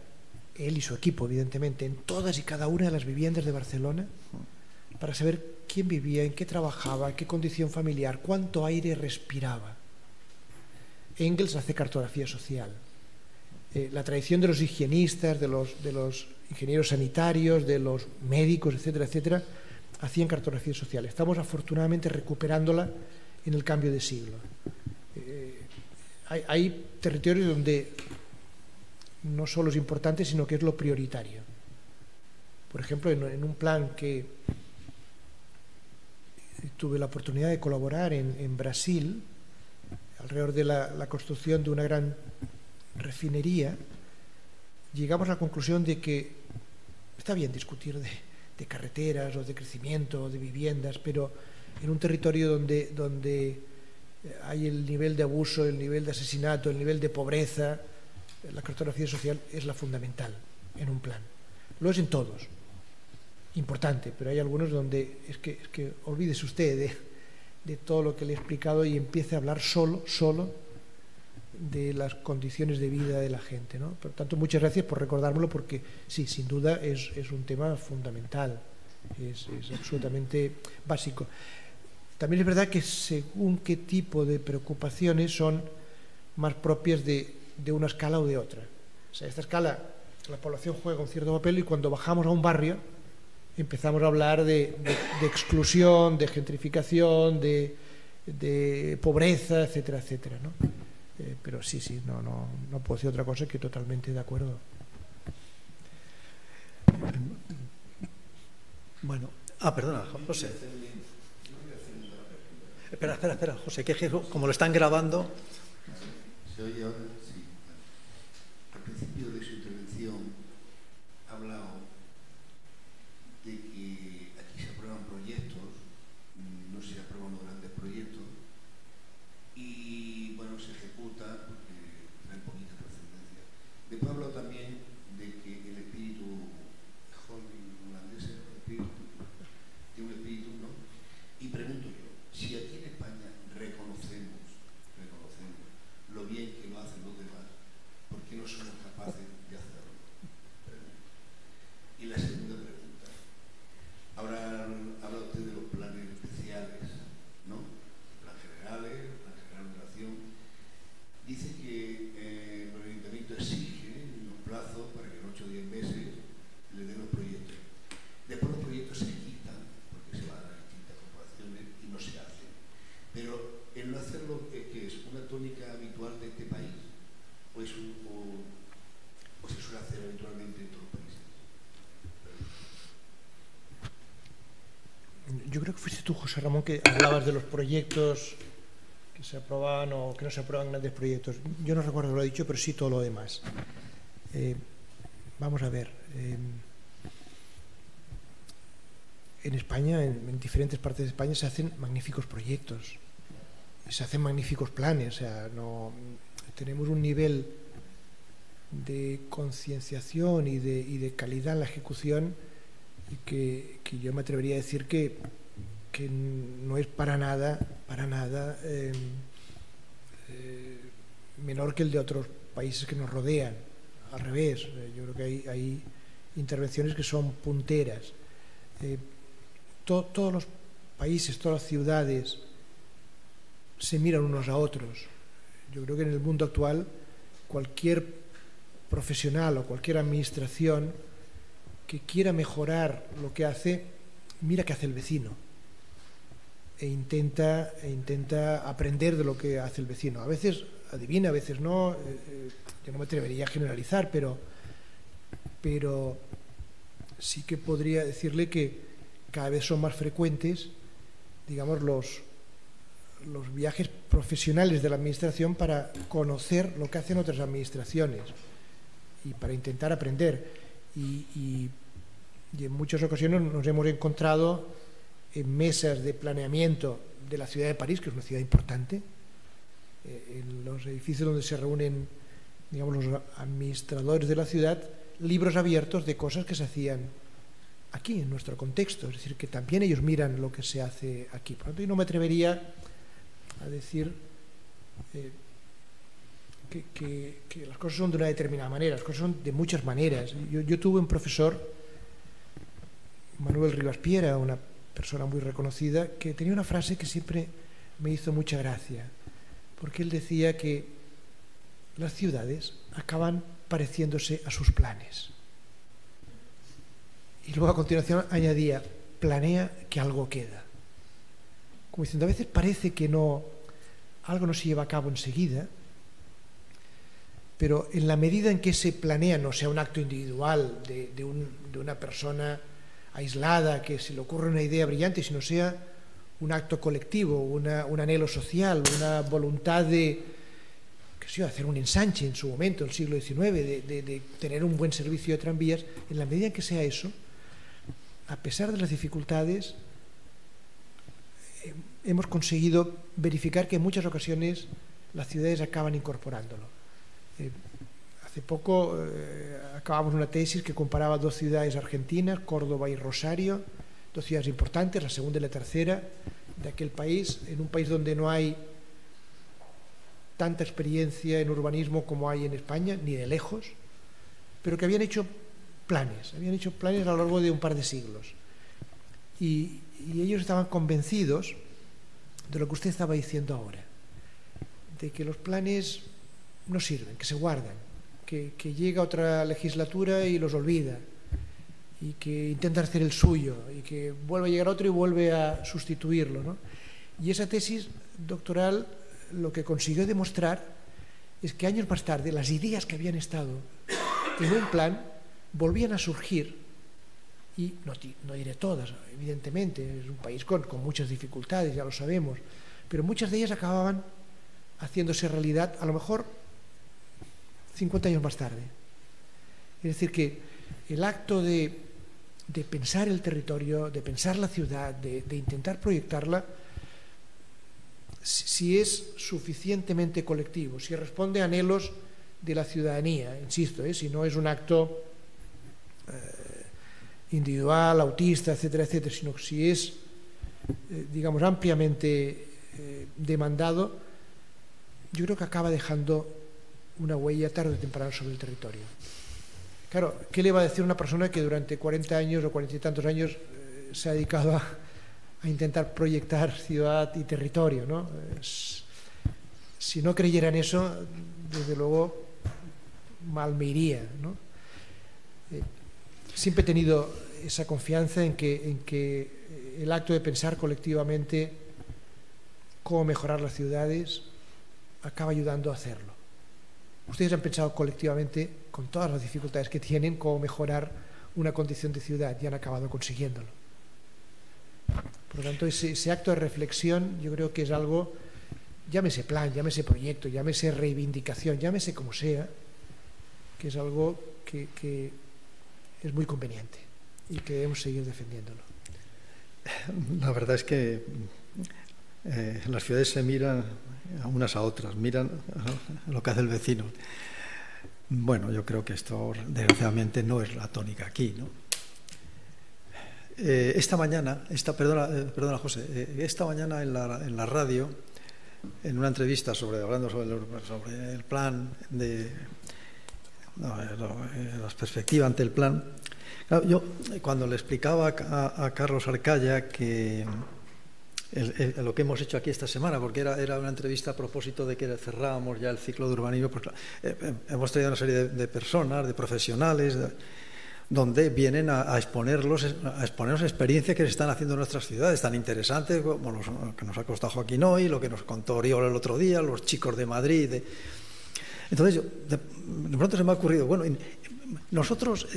él y su equipo, evidentemente, en todas y cada una de las viviendas de Barcelona para saber quién vivía, en qué trabajaba, en qué condición familiar, cuánto aire respiraba. Engels hace cartografía social. La tradición de los higienistas, de los ingenieros sanitarios, de los médicos, etcétera, etcétera, hacían cartografía social. Estamos afortunadamente recuperándola en el cambio de siglo. Hay territorios donde no solo es importante, sino que es lo prioritario. Por ejemplo, en un plan que tuve la oportunidad de colaborar en Brasil, alrededor de la construcción de una gran refinería, llegamos a la conclusión de que está bien discutir de carreteras o de crecimiento o de viviendas, pero en un territorio donde hay el nivel de abuso, el nivel de asesinato, el nivel de pobreza, la cartografía social es la fundamental en un plan. Lo es en todos, importante, pero hay algunos donde es que olvídese usted de todo lo que le he explicado y empiece a hablar solo de las condiciones de vida de la gente, ¿no? Por tanto, muchas gracias por recordármelo, porque sí, sin duda es un tema fundamental, es absolutamente básico. También es verdad que según qué tipo de preocupaciones son más propias de una escala o de otra. O sea, esta escala, la población juega un cierto papel y cuando bajamos a un barrio empezamos a hablar de exclusión, de gentrificación, de pobreza, etcétera, etcétera, ¿no? Pero sí, no puedo decir otra cosa que totalmente de acuerdo. Bueno, perdona, José. Espera, José, que como lo están grabando. ¿Se oye ahora? Sí. Al principio de su intervención ha hablado de que aquí se aprueban proyectos, no se aprueban los grandes proyectos, y bueno, se ejecuta porque trae poquita trascendencia. Después ha hablado también de que el espíritu holandés tiene un espíritu, ¿no? Y pregunto yo, hacen los demás, ¿por qué no somos capaces de hacerlo? Y la segunda pregunta, ahora habla usted de los planes especiales, ¿no? Plan generales, plan general de oración. Dice que el ayuntamiento exige unos plazos para que en 8 o 10 meses le den los proyectos. Después los proyectos se quitan porque se van a distintas corporaciones y no se hacen. Pero el no hacerlo, ¿qué es? ¿Una tónica habitual de este país? ¿O se suele hacer habitualmente en todos los países? Yo creo que fuiste tú, José Ramón, que hablabas de los proyectos que se aprobaban o que no se aprobaban, grandes proyectos. Yo no recuerdo lo he dicho, pero sí todo lo demás. Vamos a ver. En España, en diferentes partes de España, se hacen magníficos proyectos. Se hacen magníficos planes. O sea, tenemos un nivel de concienciación y de calidad en la ejecución que yo me atrevería a decir que no es para nada menor que el de otros países que nos rodean. Al revés, yo creo que hay intervenciones que son punteras. Todos los países, todas las ciudades se miran unos a otros. Yo creo que en el mundo actual cualquier profesional o cualquier administración que quiera mejorar lo que hace, mira qué hace el vecino e intenta aprender de lo que hace el vecino. A veces adivina, a veces no. Yo no me atrevería a generalizar, pero sí que podría decirle que cada vez son más frecuentes, digamos, los viajes profesionales de la administración para conocer lo que hacen otras administraciones y para intentar aprender. Y en muchas ocasiones nos hemos encontrado en mesas de planeamiento de la ciudad de París, que es una ciudad importante, en los edificios donde se reúnen, digamos, los administradores de la ciudad, libros abiertos de cosas que se hacían aquí, en nuestro contexto. Es decir, que también ellos miran lo que se hace aquí. Por lo tanto, yo no me atrevería a decir que las cosas son de una determinada manera, las cosas son de muchas maneras. Yo tuve un profesor, Manuel Rivas Piera, una persona muy reconocida, que tenía una frase que siempre me hizo mucha gracia, porque él decía que las ciudades acaban pareciéndose a sus planes. Y luego a continuación añadía, planea que algo queda. Como diciendo, a veces parece que algo no se lleva a cabo enseguida, pero en la medida en que se planea, no sea un acto individual de una persona aislada que se le ocurre una idea brillante, sino sea un acto colectivo, un anhelo social, una voluntad de hacer un ensanche en su momento, en el siglo XIX, de tener un buen servicio de tranvías. En la medida en que sea eso, a pesar de las dificultades, hemos conseguido verificar que en muchas ocasiones las ciudades acaban incorporándolo. Hace poco acabamos una tesis que comparaba dos ciudades argentinas, Córdoba y Rosario, dos ciudades importantes, la segunda y la tercera de aquel país, en un país donde no hay tanta experiencia en urbanismo como hay en España, ni de lejos, pero que habían hecho planes a lo largo de un par de siglos. Y ellos estaban convencidos de lo que usted estaba diciendo ahora, de que los planes no sirven, que se guardan, que llega otra legislatura y los olvida, y que intenta hacer el suyo, y que vuelve a llegar otro y vuelve a sustituirlo, ¿no? Y esa tesis doctoral lo que consiguió demostrar es que años más tarde las ideas que habían estado en un plan volvían a surgir, y no diré todas, evidentemente, es un país con muchas dificultades, ya lo sabemos, pero muchas de ellas acababan haciéndose realidad, a lo mejor 50 años más tarde. Es decir, que el acto de pensar el territorio, de pensar la ciudad, de intentar proyectarla, si es suficientemente colectivo, si responde a anhelos de la ciudadanía, insisto, si no es un acto individual, autista, etcétera, etcétera, sino que si es, digamos, ampliamente demandado, yo creo que acaba dejando una huella tarde o temprano sobre el territorio. Claro, ¿qué le va a decir una persona que durante 40 años o 40 y tantos años se ha dedicado a intentar proyectar ciudad y territorio, ¿no? Si no creyera en eso, desde luego mal me iría, ¿no? Siempre he tenido esa confianza en que el acto de pensar colectivamente cómo mejorar las ciudades acaba ayudando a hacerlo. Ustedes han pensado colectivamente, con todas las dificultades que tienen, cómo mejorar una condición de ciudad y han acabado consiguiéndolo. Por lo tanto, ese acto de reflexión yo creo que es algo, llámese plan, llámese proyecto, llámese reivindicación, llámese como sea, que es algo que es muy conveniente y que debemos seguir defendiéndolo. La verdad es que las ciudades se miran unas a otras, miran lo que hace el vecino. Bueno, yo creo que esto desgraciadamente no es la tónica aquí, ¿no? Esta mañana, perdona José, esta mañana en la radio, en una entrevista hablando sobre el plan las perspectivas ante el plan, claro, yo cuando le explicaba a Carlos Arcaya que lo que hemos hecho aquí esta semana, porque era una entrevista a propósito de que cerrábamos ya el ciclo de urbanismo, pues, hemos traído una serie de personas, de profesionales, donde vienen a exponernos experiencias que se están haciendo en nuestras ciudades, tan interesantes como lo que nos ha costado Joaquín hoy, lo que nos contó Oriol el otro día, los chicos de Madrid. Entonces, de pronto se me ha ocurrido, bueno, nosotros,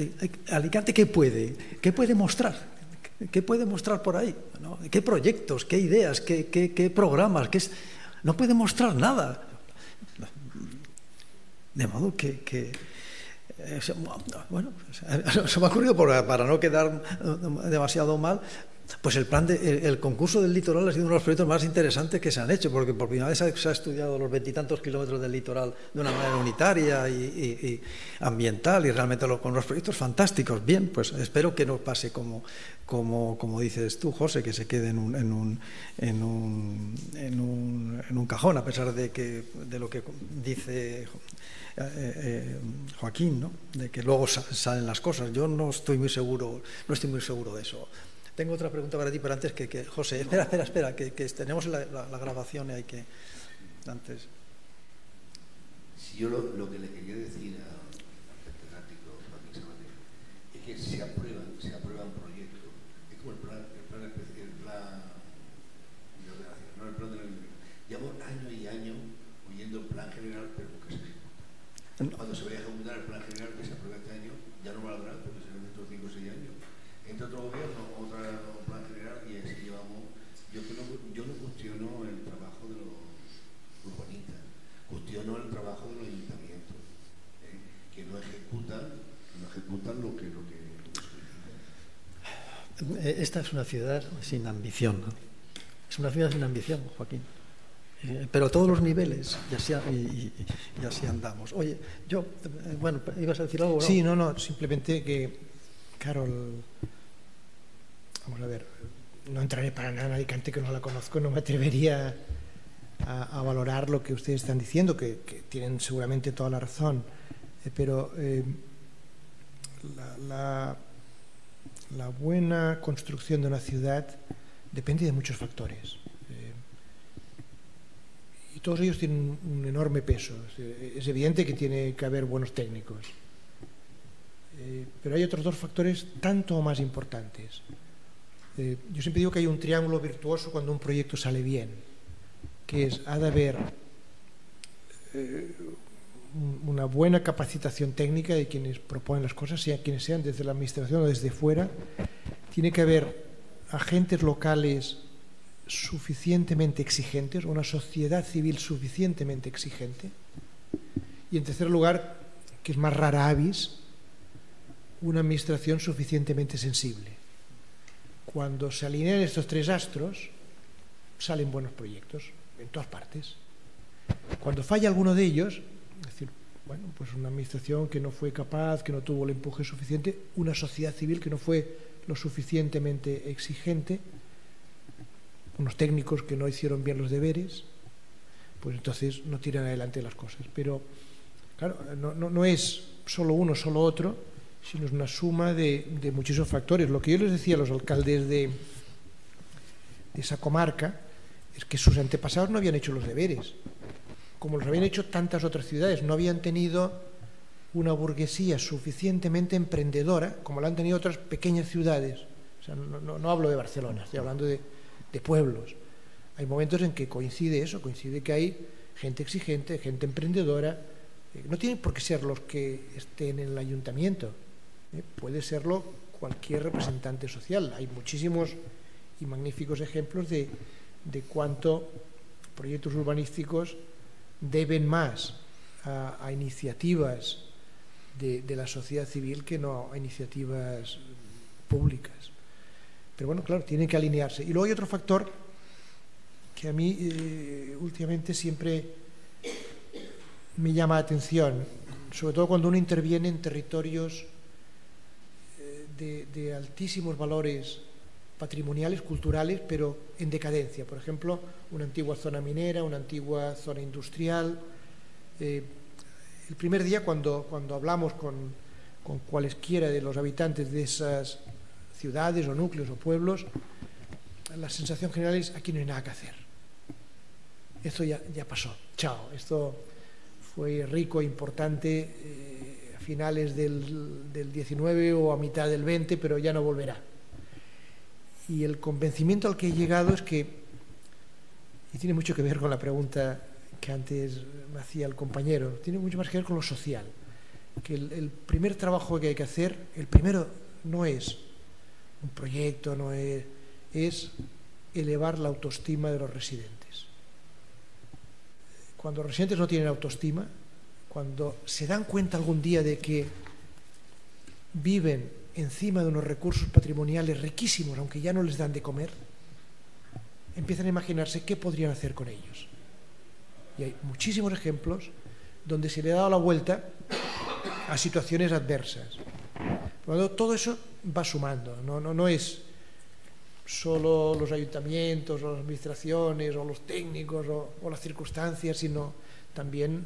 Alicante, ¿qué puede mostrar? ¿Qué puede mostrar por ahí? ¿No? ¿Qué proyectos, qué ideas, qué programas? No puede mostrar nada. De modo que bueno, se me ha ocurrido para no quedar demasiado mal, pues el concurso del litoral ha sido uno de los proyectos más interesantes que se han hecho, porque por primera vez se ha estudiado los 20 y tantos kilómetros del litoral de una manera unitaria y ambiental, y realmente con los proyectos fantásticos. Bien, pues espero que no pase como dices tú, José, que se quede en un cajón, a pesar de lo que dice Joaquín, ¿no? De que luego salen las cosas. Yo no estoy muy seguro de eso. Tengo otra pregunta para ti, pero antes que José, espera, que tenemos la grabación y hay que antes. Si yo lo que le quería decir al catedrático Joaquín Sabaté es que se aprueban proyectos, es como el plan de ordenación, no el plan de la vivienda. Llevamos años y años oyendo el plan general, pero nunca se ejecuta. Cuando se vaya a ejecutar el plan general que se aprueba este año, ya no valdrá porque será dentro de 5 o 6 años. Entre otro gobierno, otro plan general, y así llevamos. Yo no cuestiono el trabajo de los urbanistas, cuestiono el trabajo de los ayuntamientos, que no ejecutan lo que Esta es una ciudad sin ambición, ¿no? Es una ciudad sin ambición, Joaquín. Pero a todos los niveles, y así andamos. Oye, bueno, ¿ibas a decir algo? Sí, no, simplemente que, claro, vamos a ver, no entraré para nada en Alicante, que no la conozco, no me atrevería a valorar lo que ustedes están diciendo, que tienen seguramente toda la razón, pero la buena construcción de una ciudad depende de muchos factores. Y todos ellos tienen un enorme peso. Es evidente que tiene que haber buenos técnicos. Pero hay otros dos factores tanto más importantes. Yo siempre digo que hay un triángulo virtuoso cuando un proyecto sale bien, que ha de haber una buena capacitación técnica de quienes proponen las cosas, sea quienes sean, desde la administración o desde fuera. Tiene que haber agentes locales suficientemente exigentes, una sociedad civil suficientemente exigente, y en tercer lugar, que es más rara avis, una administración suficientemente sensible. Cuando se alinean estos tres astros, salen buenos proyectos en todas partes. Cuando falla alguno de ellos, es decir, bueno, pues una administración que no fue capaz, que no tuvo el empuje suficiente, una sociedad civil que no fue lo suficientemente exigente, unos técnicos que no hicieron bien los deberes, pues entonces no tiran adelante las cosas. Pero Claro, no es solo uno, solo otro, sino es una suma de muchísimos factores. Lo que yo les decía a los alcaldes de esa comarca es que sus antepasados no habían hecho los deberes, como los habían hecho tantas otras ciudades. No habían tenido una burguesía suficientemente emprendedora como la han tenido otras pequeñas ciudades. O sea, no hablo de Barcelona, estoy hablando de pueblos. Hay momentos en que coincide eso, coincide que hay gente exigente, gente emprendedora. No tienen por qué ser los que estén en el ayuntamiento, puede serlo cualquier representante social. Hay muchísimos y magníficos ejemplos de cuánto proyectos urbanísticos deben más a iniciativas de la sociedad civil que no a iniciativas públicas. Pero bueno, claro, tienen que alinearse. Y luego hay otro factor que a mí últimamente siempre me llama la atención, sobre todo cuando uno interviene en territorios de altísimos valores patrimoniales, culturales, pero en decadencia. Por ejemplo, una antigua zona minera, una antigua zona industrial. El primer día cuando hablamos con cualesquiera de los habitantes de esas ciudades o núcleos o pueblos, la sensación general es: aquí no hay nada que hacer. Esto ya pasó, chao. Esto fue rico e importante a finales del 19 o a mitad del 20, pero ya no volverá. Y el convencimiento al que he llegado es que, y tiene mucho que ver con la pregunta que antes me hacía el compañero, tiene mucho más que ver con lo social, que el primer trabajo que hay que hacer, el primero no es un proyecto, es elevar la autoestima de los residentes. Cuando los residentes no tienen autoestima, cuando se dan cuenta algún día de que viven encima de unos recursos patrimoniales riquísimos, aunque ya no les dan de comer, empiezan a imaginarse qué podrían hacer con ellos. Y hay muchísimos ejemplos donde se le ha dado la vuelta a situaciones adversas. Por lo tanto, todo eso va sumando, no es solo los ayuntamientos o las administraciones o los técnicos o las circunstancias, sino también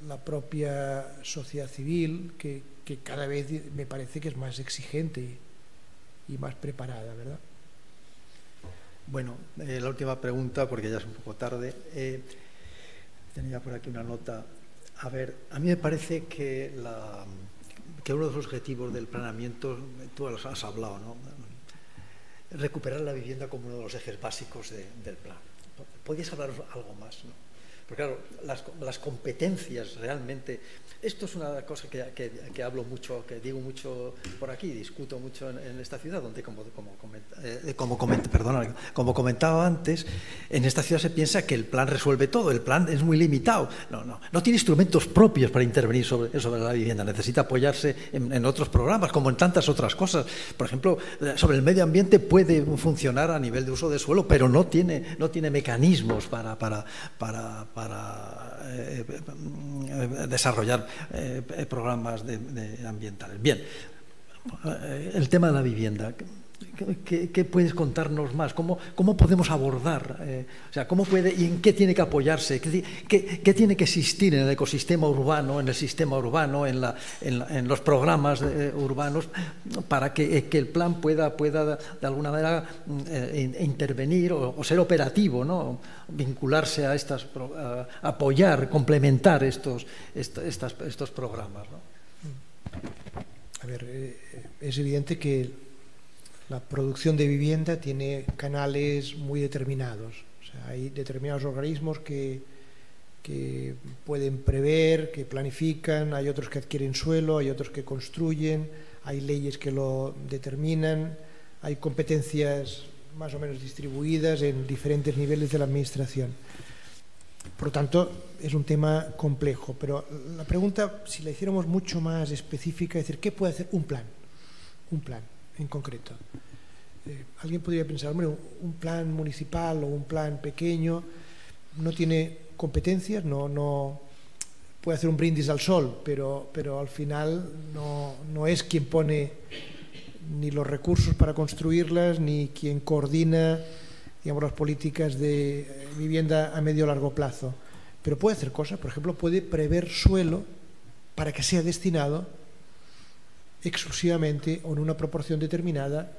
la propia sociedad civil, que cada vez me parece que es más exigente y más preparada, ¿verdad? Bueno, la última pregunta, porque ya es un poco tarde. Tenía por aquí una nota. A ver, a mí me parece que uno de los objetivos del planeamiento, tú los has hablado, ¿no? Recuperar la vivienda como uno de los ejes básicos del plan. ¿Podrías hablar algo más, no? Porque claro, las competencias realmente, esto es una cosa que hablo mucho, que digo mucho por aquí, discuto mucho en esta ciudad, donde como comentaba antes, en esta ciudad se piensa que el plan resuelve todo, el plan es muy limitado. No tiene instrumentos propios para intervenir sobre la vivienda, necesita apoyarse en otros programas, como en tantas otras cosas. Por ejemplo, sobre el medio ambiente puede funcionar a nivel de uso de suelo, pero no tiene mecanismos para desarrollar programas ambientales. Bien, el tema de la vivienda. ¿Qué puedes contarnos más? ¿Cómo podemos abordar? O sea, ¿cómo puede y en qué tiene que apoyarse? ¿Qué tiene que existir en el ecosistema urbano, en el sistema urbano, en los programas urbanos, para que el plan pueda de alguna manera intervenir o ser operativo, ¿no? Vincularse a apoyar, complementar estos programas, ¿no? A ver, es evidente que la producción de vivienda tiene canales muy determinados. O sea, hay determinados organismos que pueden prever, que planifican, hay otros que adquieren suelo, hay otros que construyen, hay leyes que lo determinan, hay competencias más o menos distribuidas en diferentes niveles de la administración. Por lo tanto, es un tema complejo, pero la pregunta, si la hiciéramos mucho más específica, es decir, ¿qué puede hacer un plan? Un plan en concreto. Alguien podría pensar, hombre, un plan municipal o un plan pequeño no tiene competencias, no puede hacer un brindis al sol, pero al final no es quien pone ni los recursos para construirlas, ni quien coordina, digamos, las políticas de vivienda a medio o largo plazo. Pero puede hacer cosas, por ejemplo, puede prever suelo para que sea destinado exclusivamente o en una proporción determinada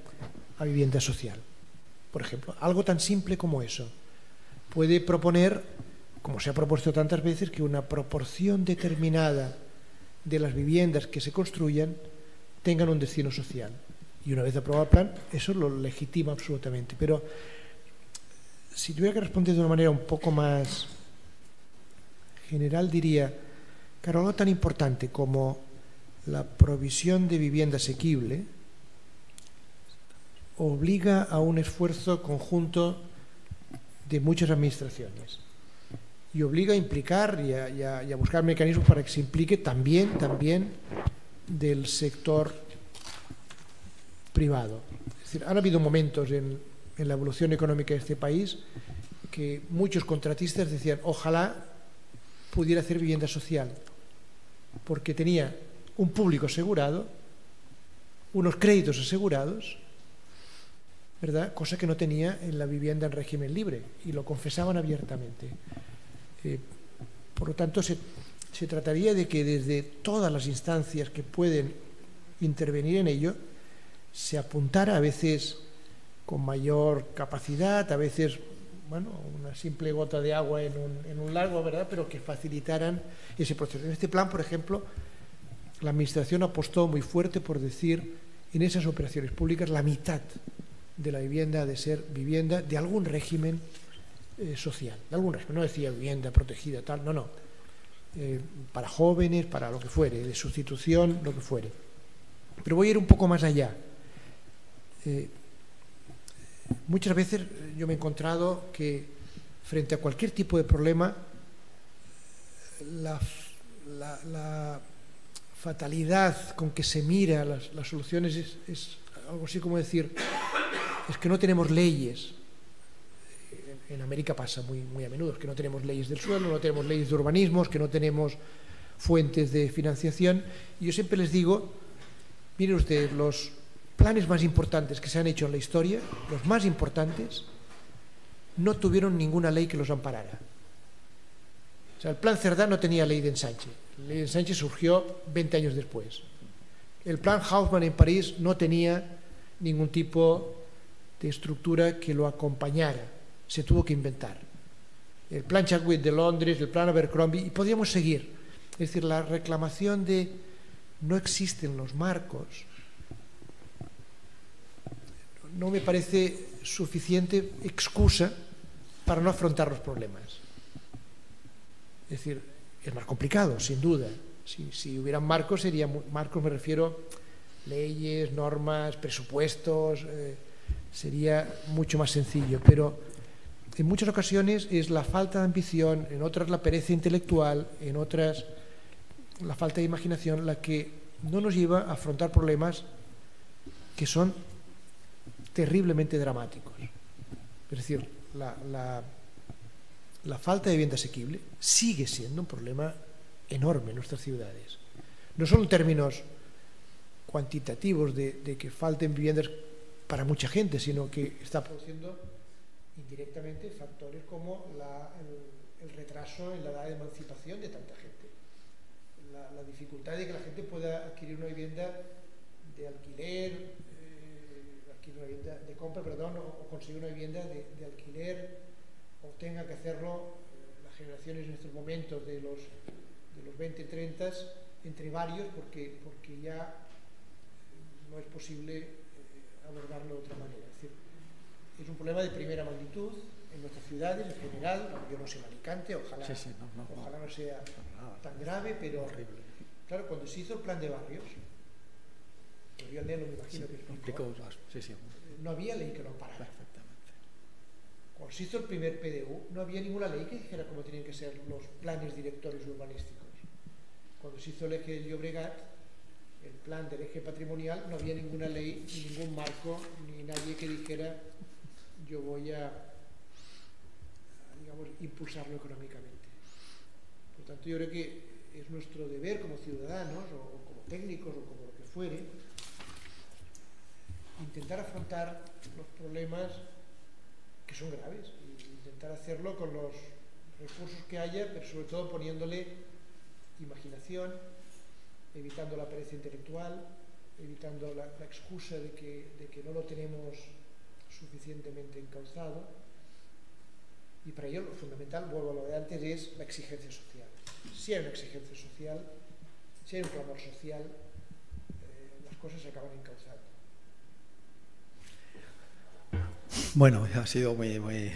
a vivienda social. Por ejemplo, algo tan simple como eso. Puede proponer, como se ha propuesto tantas veces, que una proporción determinada de las viviendas que se construyan tengan un destino social. Y una vez aprobado el plan, eso lo legitima absolutamente. Pero si tuviera que responder de una manera un poco más general, diría que algo tan importante como la provisión de vivienda asequible obliga a un esfuerzo conjunto de muchas administraciones y obliga a implicar y a buscar mecanismos para que se implique también del sector privado. Es decir, han habido momentos en la evolución económica de este país que muchos contratistas decían ojalá pudiera hacer vivienda social porque tenía un público asegurado, unos créditos asegurados, ¿verdad? Cosa que no tenía en la vivienda en régimen libre, y lo confesaban abiertamente. Por lo tanto, se trataría de que desde todas las instancias que pueden intervenir en ello, se apuntara a veces con mayor capacidad, a veces, bueno, una simple gota de agua en un lago, ¿verdad?, pero que facilitaran ese proceso. En este plan, por ejemplo, la Administración apostó muy fuerte por decir, en esas operaciones públicas, la mitad de la vivienda ha de ser vivienda de algún régimen social, de algún régimen, no decía vivienda protegida, tal, no, para jóvenes, para lo que fuere, de sustitución, lo que fuere. Pero voy a ir un poco más allá. Muchas veces yo me he encontrado que frente a cualquier tipo de problema la fatalidad con que se mira las soluciones es algo así como decir, es que no tenemos leyes. En América pasa muy a menudo, es que no tenemos leyes del suelo, no tenemos leyes de urbanismo, que no tenemos fuentes de financiación. Y yo siempre les digo, miren ustedes, los planes más importantes que se han hecho en la historia, los más importantes, no tuvieron ninguna ley que los amparara. O sea, el plan Cerdá no tenía ley de ensanche. La ley de ensanche surgió 20 años después. El plan Haussmann en París no tenía ningún tipo de estructura que lo acompañara. Se tuvo que inventar. El plan Chadwick de Londres, el plan Abercrombie, y podíamos seguir. Es decir, la reclamación de no existen los marcos no me parece suficiente excusa para no afrontar los problemas. Es decir, es más complicado, sin duda. Si hubieran marcos, marcos me refiero, leyes, normas, presupuestos, sería mucho más sencillo. Pero en muchas ocasiones es la falta de ambición, en otras la pereza intelectual, en otras la falta de imaginación la que no nos lleva a afrontar problemas que son terriblemente dramáticos. Es decir, la falta de vivienda asequible sigue siendo un problema enorme en nuestras ciudades. No solo en términos cuantitativos de que falten viviendas para mucha gente, sino que está produciendo indirectamente factores como el retraso en la edad de emancipación de tanta gente, la dificultad de que la gente pueda adquirir una vivienda de alquiler, adquirir una vivienda de compra, o conseguir una vivienda de alquiler, o tenga que hacerlo las generaciones en estos momentos de los 20, 30, entre varios, porque ya no es posible abordarlo de otra manera. Es decir, es un problema de primera magnitud en nuestras ciudades en general. Yo no sé en Alicante, ojalá no sea tan grave, pero horrible. Claro, cuando se hizo el plan de barrios, yo me imagino que explicó, no había ley que lo amparara. Perfectamente. Cuando se hizo el primer PDU, no había ninguna ley que dijera cómo tenían que ser los planes directores urbanísticos. Cuando se hizo el eje del Llobregat, el plan del eje patrimonial, no había ninguna ley, ni ningún marco, ni nadie que dijera yo voy a digamos, impulsarlo económicamente. Por tanto, yo creo que es nuestro deber como ciudadanos, o como técnicos, o como lo que fuere, intentar afrontar los problemas que son graves, e intentar hacerlo con los recursos que haya, pero sobre todo poniéndole imaginación, evitando la pereza intelectual, evitando la excusa de que no lo tenemos suficientemente encauzado. Y para ello lo fundamental, vuelvo a lo de antes, es la exigencia social. Si hay una exigencia social, si hay un clamor social, las cosas se acaban encauzando. Bueno, ha sido muy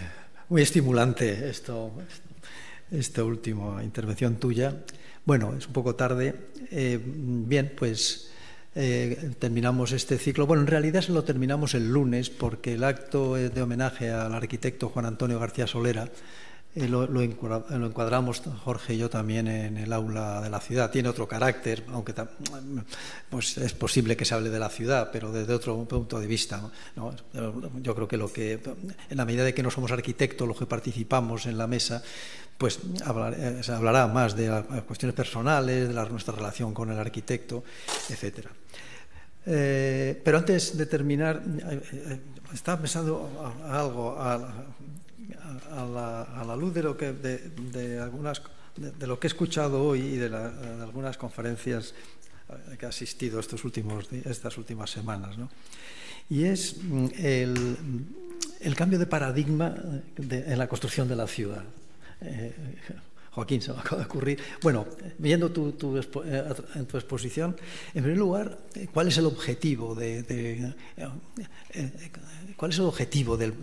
estimulante esta última intervención tuya. Bueno, es un poco tarde. Bien, pues terminamos este ciclo. Bueno, en realidad lo terminamos el lunes porque el acto de homenaje al arquitecto Juan Antonio García Solera lo encuadramos Jorge y yo también en el aula de la ciudad. Tiene otro carácter, aunque pues es posible que se hable de la ciudad, pero desde otro punto de vista, ¿no? Yo creo que en la medida de que no somos arquitectos los que participamos en la mesa, pues se hablará más de las cuestiones personales, de nuestra relación con el arquitecto, etcétera. Pero antes de terminar, estaba pensando algo a la luz de lo que de lo que he escuchado hoy y de algunas conferencias que he asistido estas últimas semanas, ¿no? Y es el cambio de paradigma en la construcción de la ciudad. Joaquín, se me acaba de ocurrir. Bueno, viendo en tu exposición, en primer lugar, ¿cuál es el objetivo ¿cuál es el objetivo del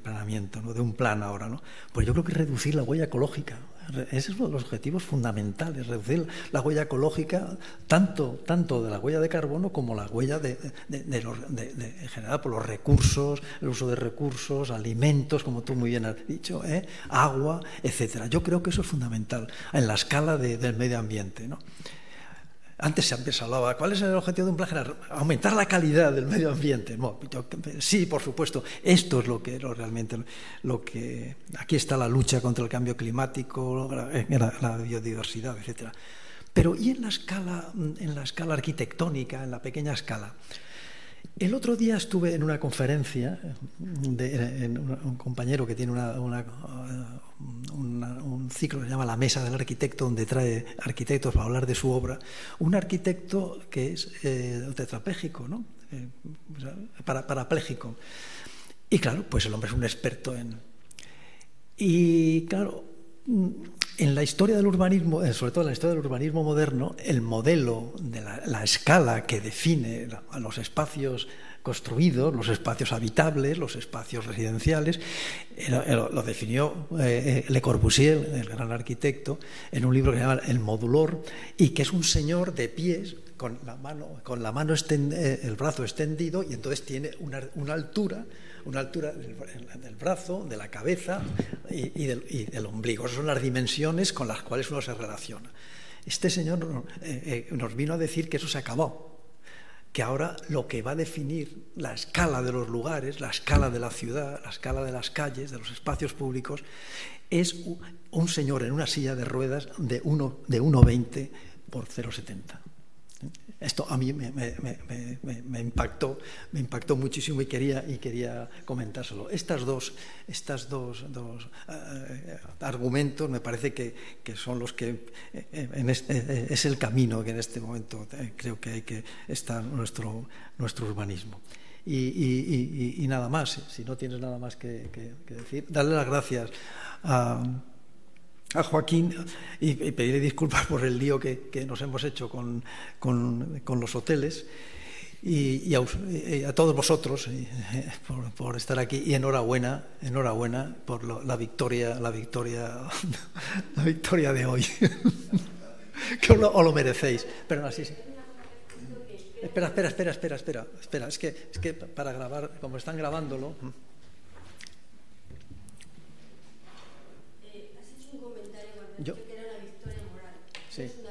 planeamiento, ¿no? De un plan ahora, ¿no? Pues yo creo que es reducir la huella ecológica. Ese es uno de los objetivos fundamentales, reducir la huella ecológica, tanto de la huella de carbono como la huella generada por los recursos, el uso de recursos, alimentos, como tú muy bien has dicho, agua, etcétera. Yo creo que eso es fundamental en la escala del medio ambiente, ¿no? Antes se hablaba, ¿cuál es el objetivo de un plan general? Aumentar la calidad del medio ambiente. No, sí, por supuesto, esto es realmente lo que... Aquí está la lucha contra el cambio climático, la biodiversidad, etcétera. Pero ¿y en la escala arquitectónica, en la pequeña escala? El otro día estuve en una conferencia de un compañero que tiene un ciclo que se llama La Mesa del Arquitecto, donde trae arquitectos para hablar de su obra. Un arquitecto que es tetrapléjico, ¿no? Parapléjico. Y claro, pues el hombre es un experto en... Y claro, en la historia del urbanismo, sobre todo en la historia del urbanismo moderno, el modelo de la escala que define a los espacios construidos, los espacios habitables, los espacios residenciales, lo definió Le Corbusier, el gran arquitecto, en un libro que se llama El Modulor, y que es un señor de pies con la mano el brazo extendido, y entonces tiene una altura del brazo, de la cabeza y del ombligo. Esas son las dimensiones con las cuales uno se relaciona. Este señor nos vino a decir que eso se acabó, que ahora lo que va a definir la escala de los lugares, la escala de la ciudad, la escala de las calles, de los espacios públicos, es un señor en una silla de ruedas de 1,20 por 0,70. Esto a mí me impactó muchísimo y quería comentárselo. Estos dos argumentos me parece que son los que es el camino que en este momento creo que hay que estar nuestro urbanismo. Y nada más, si no tienes nada más que decir, darle las gracias a Joaquín y pedirle disculpas por el lío que nos hemos hecho con los hoteles y a todos vosotros por estar aquí, y enhorabuena por la victoria de hoy. Que os lo merecéis. Pero así sí. Espera, es que para grabar, como están grabándolo. Has hecho un comentario con respecto Yo. que era la victoria moral. Sí. Es